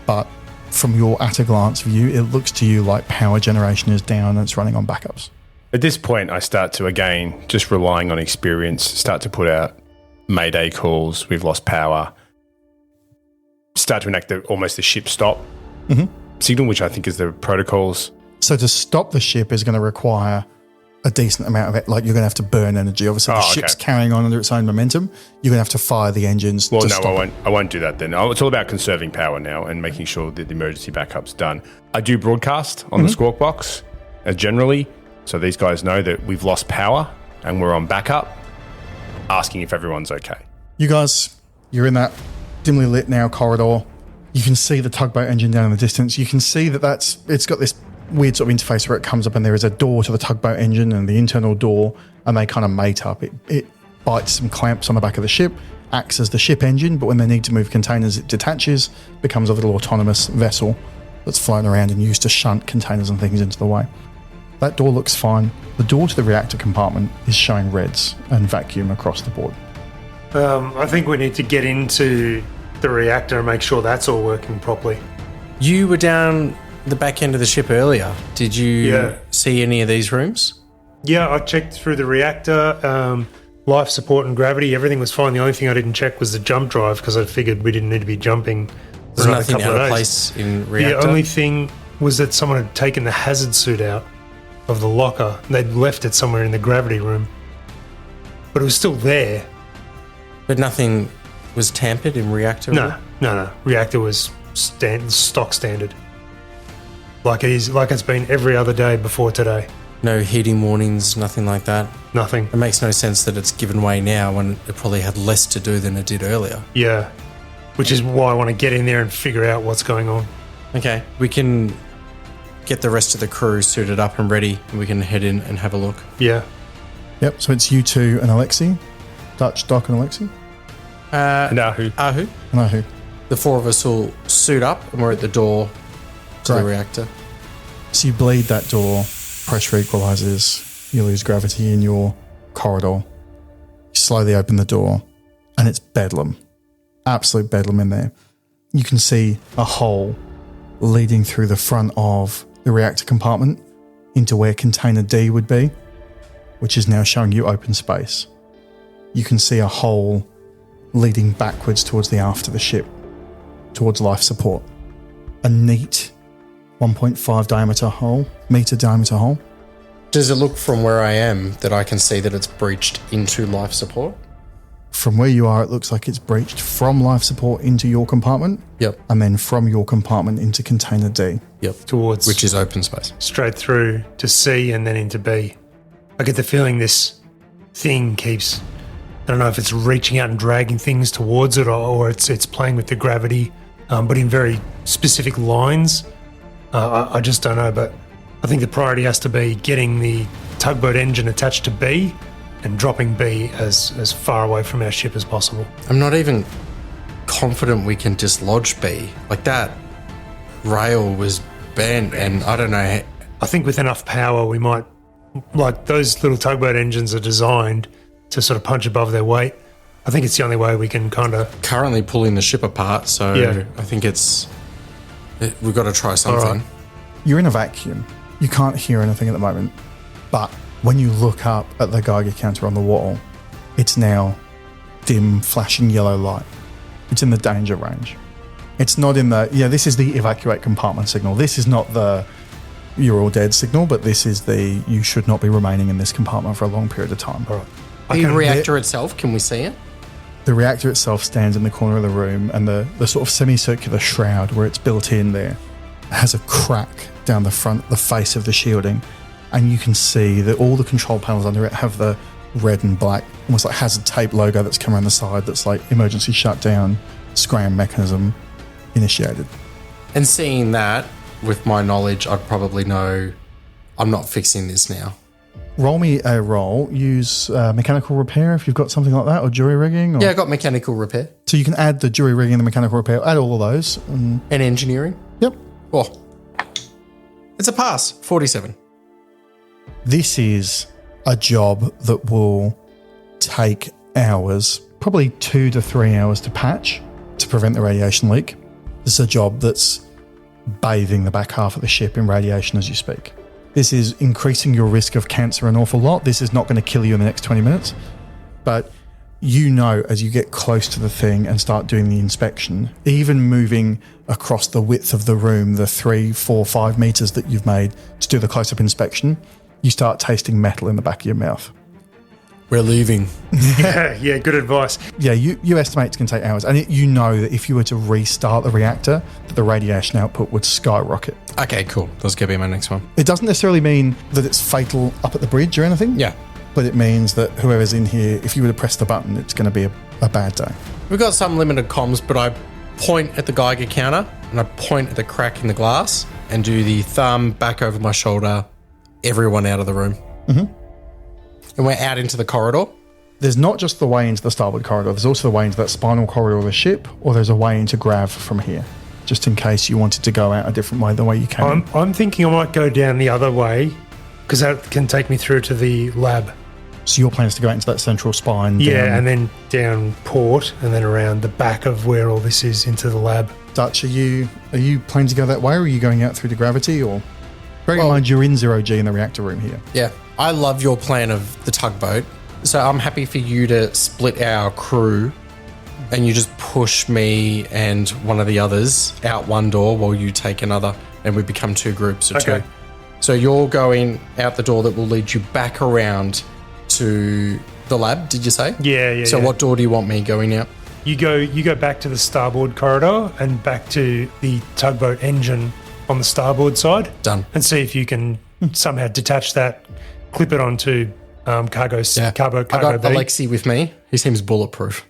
But from your at a glance view, it looks to you like power generation is down and it's running on backups. At this point, I start to, again, just relying on experience, start to put out mayday calls. We've lost power. start to enact almost the ship stop signal, which I think is the protocols. So to stop the ship is going to require a decent amount of it. Like, you're going to have to burn energy. Obviously, the ship's carrying on under its own momentum. You're going to have to fire the engines. Well, to no, stop. I won't do that then. It's all about conserving power now and making sure that the emergency backup's done. I do broadcast on the Squawk Box generally, so these guys know that we've lost power and we're on backup, asking if everyone's okay. You guys, you're in that dimly lit now corridor. You can see the tugboat engine down in the distance. You can see that it's got this weird sort of interface where it comes up and there is a door to the tugboat engine and the internal door, and they kind of mate up. It bites some clamps on the back of the ship, acts as the ship engine, but when they need to move containers, it detaches, becomes a little autonomous vessel that's flown around and used to shunt containers and things into the way. That door looks fine. The door to the reactor compartment is showing reds and vacuum across the board. I think we need to get into the reactor and make sure that's all working properly. You were down the back end of the ship earlier. Did you see any of these rooms? Yeah, I checked through the reactor, life support and gravity. Everything was fine. The only thing I didn't check was the jump drive because I figured we didn't need to be jumping. There's nothing out of place in reactor. The only thing was that someone had taken the hazard suit out of the locker. They'd left it somewhere in the gravity room. But it was still there. But nothing was tampered in reactor? No. Reactor was stock standard. Like it's been every other day before today. No heating warnings, nothing like that? Nothing. It makes no sense that it's given way now when it probably had less to do than it did earlier. Yeah. Which is why I want to get in there and figure out what's going on. Okay. We can get the rest of the crew suited up and ready, and we can head in and have a look. Yeah. Yep, so it's you two and Alexi. Dutch, Doc and Alexi. And Ahu. And Ahu. The four of us will suit up, and we're at the door to the reactor. So you bleed that door, pressure equalizes, you lose gravity in your corridor. You slowly open the door, and it's bedlam. Absolute bedlam in there. You can see a hole leading through the front of the reactor compartment into where container D would be, which is now showing you open space. You can see a hole leading backwards towards the aft of the ship, towards life support. A neat 1.5 meter diameter hole. Does it look from where I am that I can see that it's breached into life support? From where you are, it looks like it's breached from life support into your compartment. Yep. And then from your compartment into container D. Yep. Towards... Which is open space. Straight through to C and then into B. I get the feeling this thing keeps... I don't know if it's reaching out and dragging things towards it or it's playing with the gravity, but in very specific lines. I just don't know, but I think the priority has to be getting the tugboat engine attached to B and dropping B as far away from our ship as possible. I'm not even confident we can dislodge B. Like, that rail was bent and I don't know. I think with enough power we might, like, those little tugboat engines are designed to sort of punch above their weight. I think it's the only way we can kind of... Currently pulling the ship apart, so Yeah. I think we've got to try something. All right. You're in a vacuum. You can't hear anything at the moment. But when you look up at the Geiger counter on the wall, it's now dim, flashing yellow light. It's in the danger range. It's not in the... Yeah, this is the evacuate compartment signal. This is not the you're all dead signal, but this is the you should not be remaining in this compartment for a long period of time. All right. The reactor itself, can we see it? The reactor itself stands in the corner of the room, and the sort of semicircular shroud where it's built in there has a crack down the front, the face of the shielding, and you can see that all the control panels under it have the red and black, almost like hazard tape logo that's come around the side that's like emergency shutdown, scram mechanism initiated. And seeing that, with my knowledge, I'd probably know I'm not fixing this now. Roll me a roll. Use mechanical repair if you've got something like that, or jury rigging. Or... Yeah, I got mechanical repair. So you can add the jury rigging and the mechanical repair, add all of those. And engineering? Yep. Oh, it's a pass, 47. This is a job that will take hours, probably 2 to 3 hours to patch to prevent the radiation leak. This is a job that's bathing the back half of the ship in radiation as you speak. This is increasing your risk of cancer an awful lot. This is not going to kill you in the next 20 minutes, but you know, as you get close to the thing and start doing the inspection, even moving across the width of the room, the 3, 4, 5 meters that you've made to do the close-up inspection, you start tasting metal in the back of your mouth. We're leaving. Yeah, good advice. Yeah, you estimate it's going to take hours. And you know that if you were to restart the reactor, that the radiation output would skyrocket. Okay, cool. That's going to be my next one. It doesn't necessarily mean that it's fatal up at the bridge or anything. Yeah. But it means that whoever's in here, if you were to press the button, it's going to be a bad day. We've got some limited comms, but I point at the Geiger counter and I point at the crack in the glass and do the thumb back over my shoulder, everyone out of the room. Mm-hmm. And we're out into the corridor. There's not just the way into the starboard corridor, there's also the way into that spinal corridor of the ship, or there's a way into Grav from here, just in case you wanted to go out a different way, the way you came. I'm thinking I might go down the other way because that can take me through to the lab. So your plan is to go out into that central spine? Yeah, down. and then down port and then around the back of where all this is into the lab. Dutch, are you planning to go that way, or are you going out through the gravity? Or bearing in mind you're in 0G in the reactor room here. Yeah. I love your plan of the tugboat. So I'm happy for you to split our crew and you just push me and one of the others out one door while you take another, and we become 2 groups of 2. So you're going out the door that will lead you back around to the lab, did you say? Yeah. So what door do you want me going out? You go back to the starboard corridor and back to the tugboat engine on the starboard side. Done. And see if you can somehow detach that, clip it onto cargo I got B. Alexi with me. He seems bulletproof.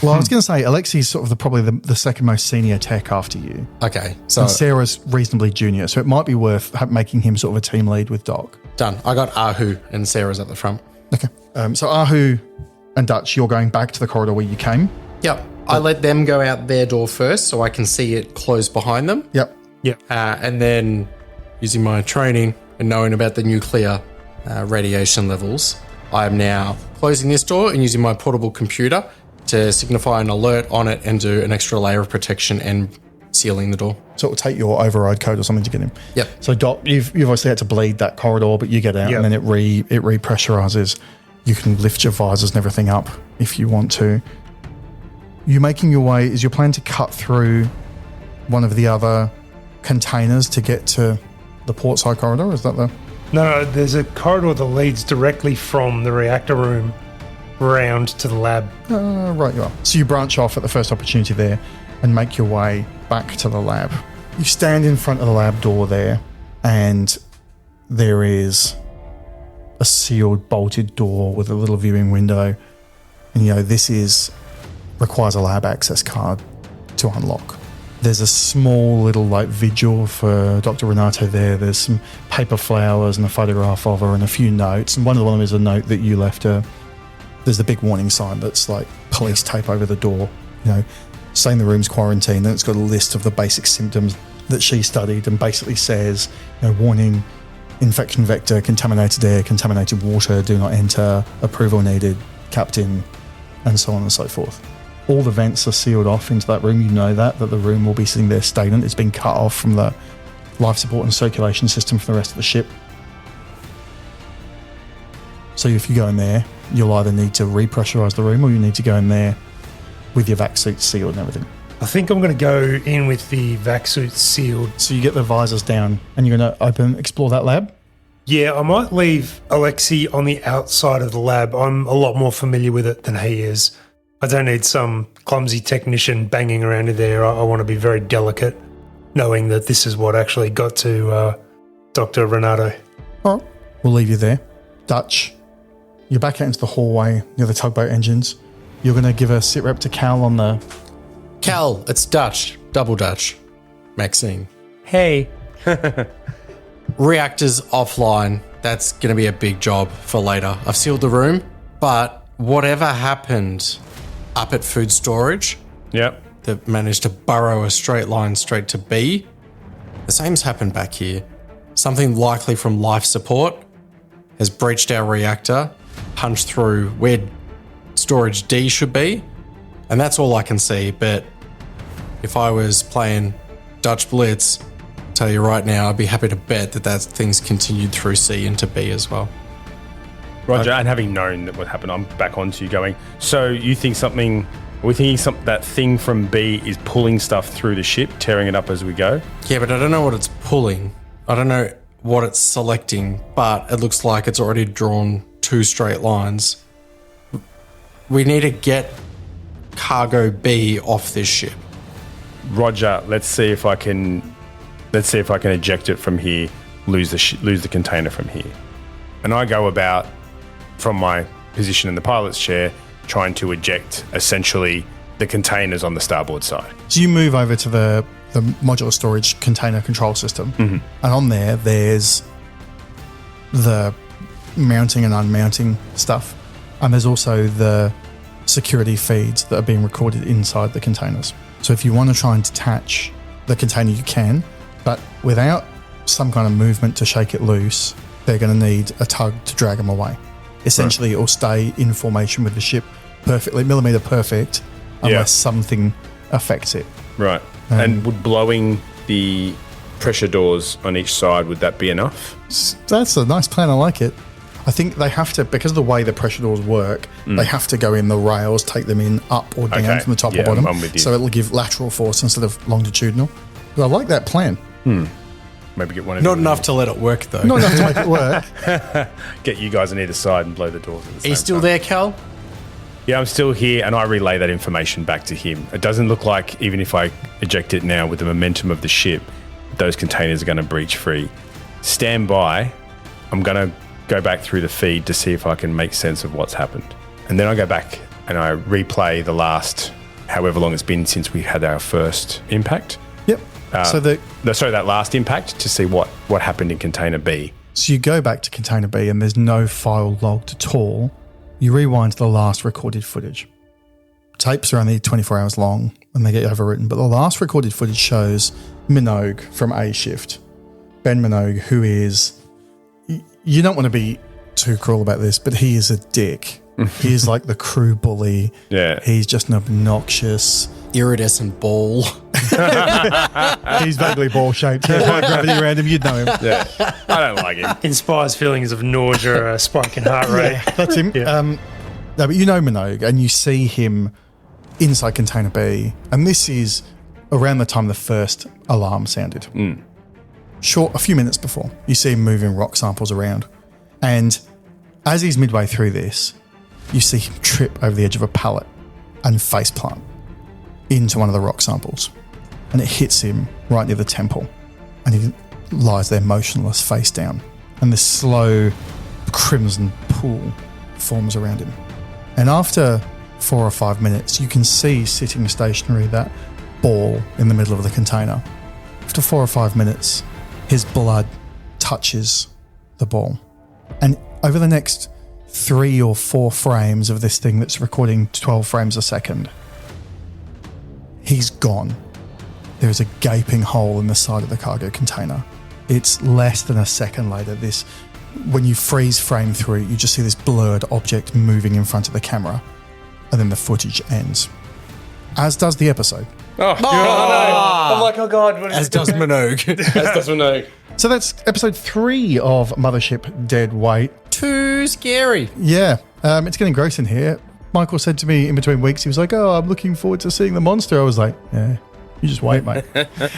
Well, I was going to say, Alexi's sort of probably the second most senior tech after you. Okay. So And Sarah's reasonably junior, so it might be worth making him sort of a team lead with Doc. done. I got Ahu and Sarah's at the front. Okay. So Ahu and Dutch, you're going back to the corridor where you came. Yep. I let them go out their door first so I can see it close behind them. Yep. And then using my training and knowing about the nuclear radiation levels, I am now closing this door and using my portable computer to signify an alert on it and do an extra layer of protection and sealing the door. So it'll take your override code or something to get him. Yep. So Doc, you've obviously had to bleed that corridor, but you get out and then it repressurizes. You can lift your visors and everything up if you want to. You making your way, is your plan to cut through one of the other containers to get to the port side corridor? Is that the... No, there's a corridor that leads directly from the reactor room round to the lab. Right you are. So you branch off at the first opportunity there and make your way back to the lab. You stand in front of the lab door there, and there is a sealed, bolted door with a little viewing window. And this requires a lab access card to unlock. There's a small little vigil for Dr. Renato there. There's some paper flowers and a photograph of her and a few notes. And one of them is a note that you left her. There's the big warning sign that's police tape over the door, saying the room's quarantined. And it's got a list of the basic symptoms that she studied and basically says, warning, infection vector, contaminated air, contaminated water, do not enter, approval needed, captain, and so on and so forth. All the vents are sealed off into that room. You know that the room will be sitting there stagnant. It's been cut off from the life support and circulation system for the rest of the ship. So if you go in there, you'll either need to repressurize the room or you need to go in there with your vac suit sealed and everything. I think I'm going to go in with the vac suit sealed. So you get the visors down and you're going to explore that lab? Yeah, I might leave Alexi on the outside of the lab. I'm a lot more familiar with it than he is. I don't need some clumsy technician banging around in there. I want to be very delicate, knowing that this is what actually got to Dr. Renato. All right, we'll leave you there. Dutch, you're back out into the hallway near the tugboat engines. You're going to give a sit rep to Cal on the... Cal, it's Dutch. Double Dutch. Maxine. Hey. Reactors offline. That's going to be a big job for later. I've sealed the room, but whatever happened up at food storage that managed to burrow a straight line straight to B, the same's happened back here. Something likely from life support has breached our reactor, punched through where storage D should be, and that's all I can see. But if I was playing Dutch Blitz, I'll tell you right now, I'd be happy to bet that thing's continued through C into B as well. Roger, and having known that what happened, I'm back onto you going, so you think that thing from B is pulling stuff through the ship, tearing it up as we go? Yeah, but I don't know what it's pulling. I don't know what it's selecting, but it looks like it's already drawn 2 straight lines. We need to get cargo B off this ship. Roger, let's see if I can eject it from here, lose the container from here. And I go about from my position in the pilot's chair, trying to eject essentially the containers on the starboard side. So you move over to the modular storage container control system, and on there's the mounting and unmounting stuff, and there's also the security feeds that are being recorded inside the containers. So if you want to try and detach the container, you can, but without some kind of movement to shake it loose, they're going to need a tug to drag them away. Essentially, It will stay in formation with the ship perfectly, millimeter perfect, unless something affects it. Right. And would blowing the pressure doors on each side, would that be enough? That's a nice plan. I like it. I think they have to, because of the way the pressure doors work, they have to go in the rails, take them in up or down from the top or bottom. I'm with you. So it'll give lateral force instead of longitudinal. But I like that plan. Maybe get one of Not them. enough to let it work, though. Not enough to make it work. Get you guys on either side and blow the doors at the same Are you still time. there, Cal? Yeah, I'm still here, and I relay that information back to him. It doesn't look like, even if I eject it now with the momentum of the ship, those containers are going to breach free. Stand by. I'm going to go back through the feed to see if I can make sense of what's happened. And then I go back and I replay the last, however long it's been since we had our first impact. Yep. That last impact to see what happened in container B. So you go back to container B and there's no file logged at all. You rewind to the last recorded footage. Tapes are only 24 hours long and they get overwritten, but the last recorded footage shows Minogue from A Shift. Ben Minogue, who is, you don't want to be too cruel about this, but he is a dick. He is like the crew bully. Yeah. He's just an obnoxious, Iridescent ball. he's vaguely ball-shaped. There's no gravity around him, you'd know him. Yeah. I don't like him. Inspires feelings of nausea, a spike in heart rate. That's him. Yeah. No, but you know Minogue, and you see him inside container B, and this is around the time the first alarm sounded. A few minutes before, you see him moving rock samples around, and as he's midway through this, you see him trip over the edge of a pallet and faceplant into one of the rock samples, and it hits him right near the temple, and he lies there motionless, face down, and this slow crimson pool forms around him. And after 4 or 5 minutes, you can see sitting stationary that ball in the middle of the container. After 4 or 5 minutes, his blood touches the ball, and over the next 3 or 4 frames of this thing that's recording 12 frames a second, he's gone. There is a gaping hole in the side of the cargo container. It's less than a second later. When you freeze frame through, you just see this blurred object moving in front of the camera, and then the footage ends. As does the episode. Oh, no. I'm like, oh God. What is As does Minogue. As does Minogue. So that's episode 3 of Mothership Dead Weight. Too scary. Yeah, it's getting gross in here. Michael said to me in between weeks, he was like, oh, I'm looking forward to seeing the monster. I was like, yeah, you just wait, mate.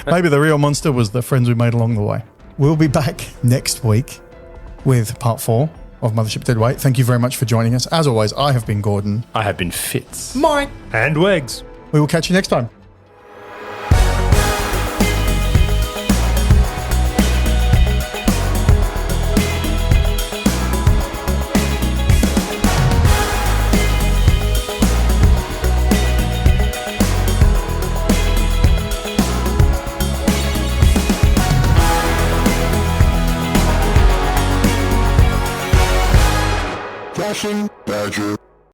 Maybe the real monster was the friends we made along the way. We'll be back next week with part 4 of Mothership Dead Weight. Thank you very much for joining us. As always, I have been Gordon. I have been Fitz. Mike. And Wegs. We will catch you next time. Crashing Badger.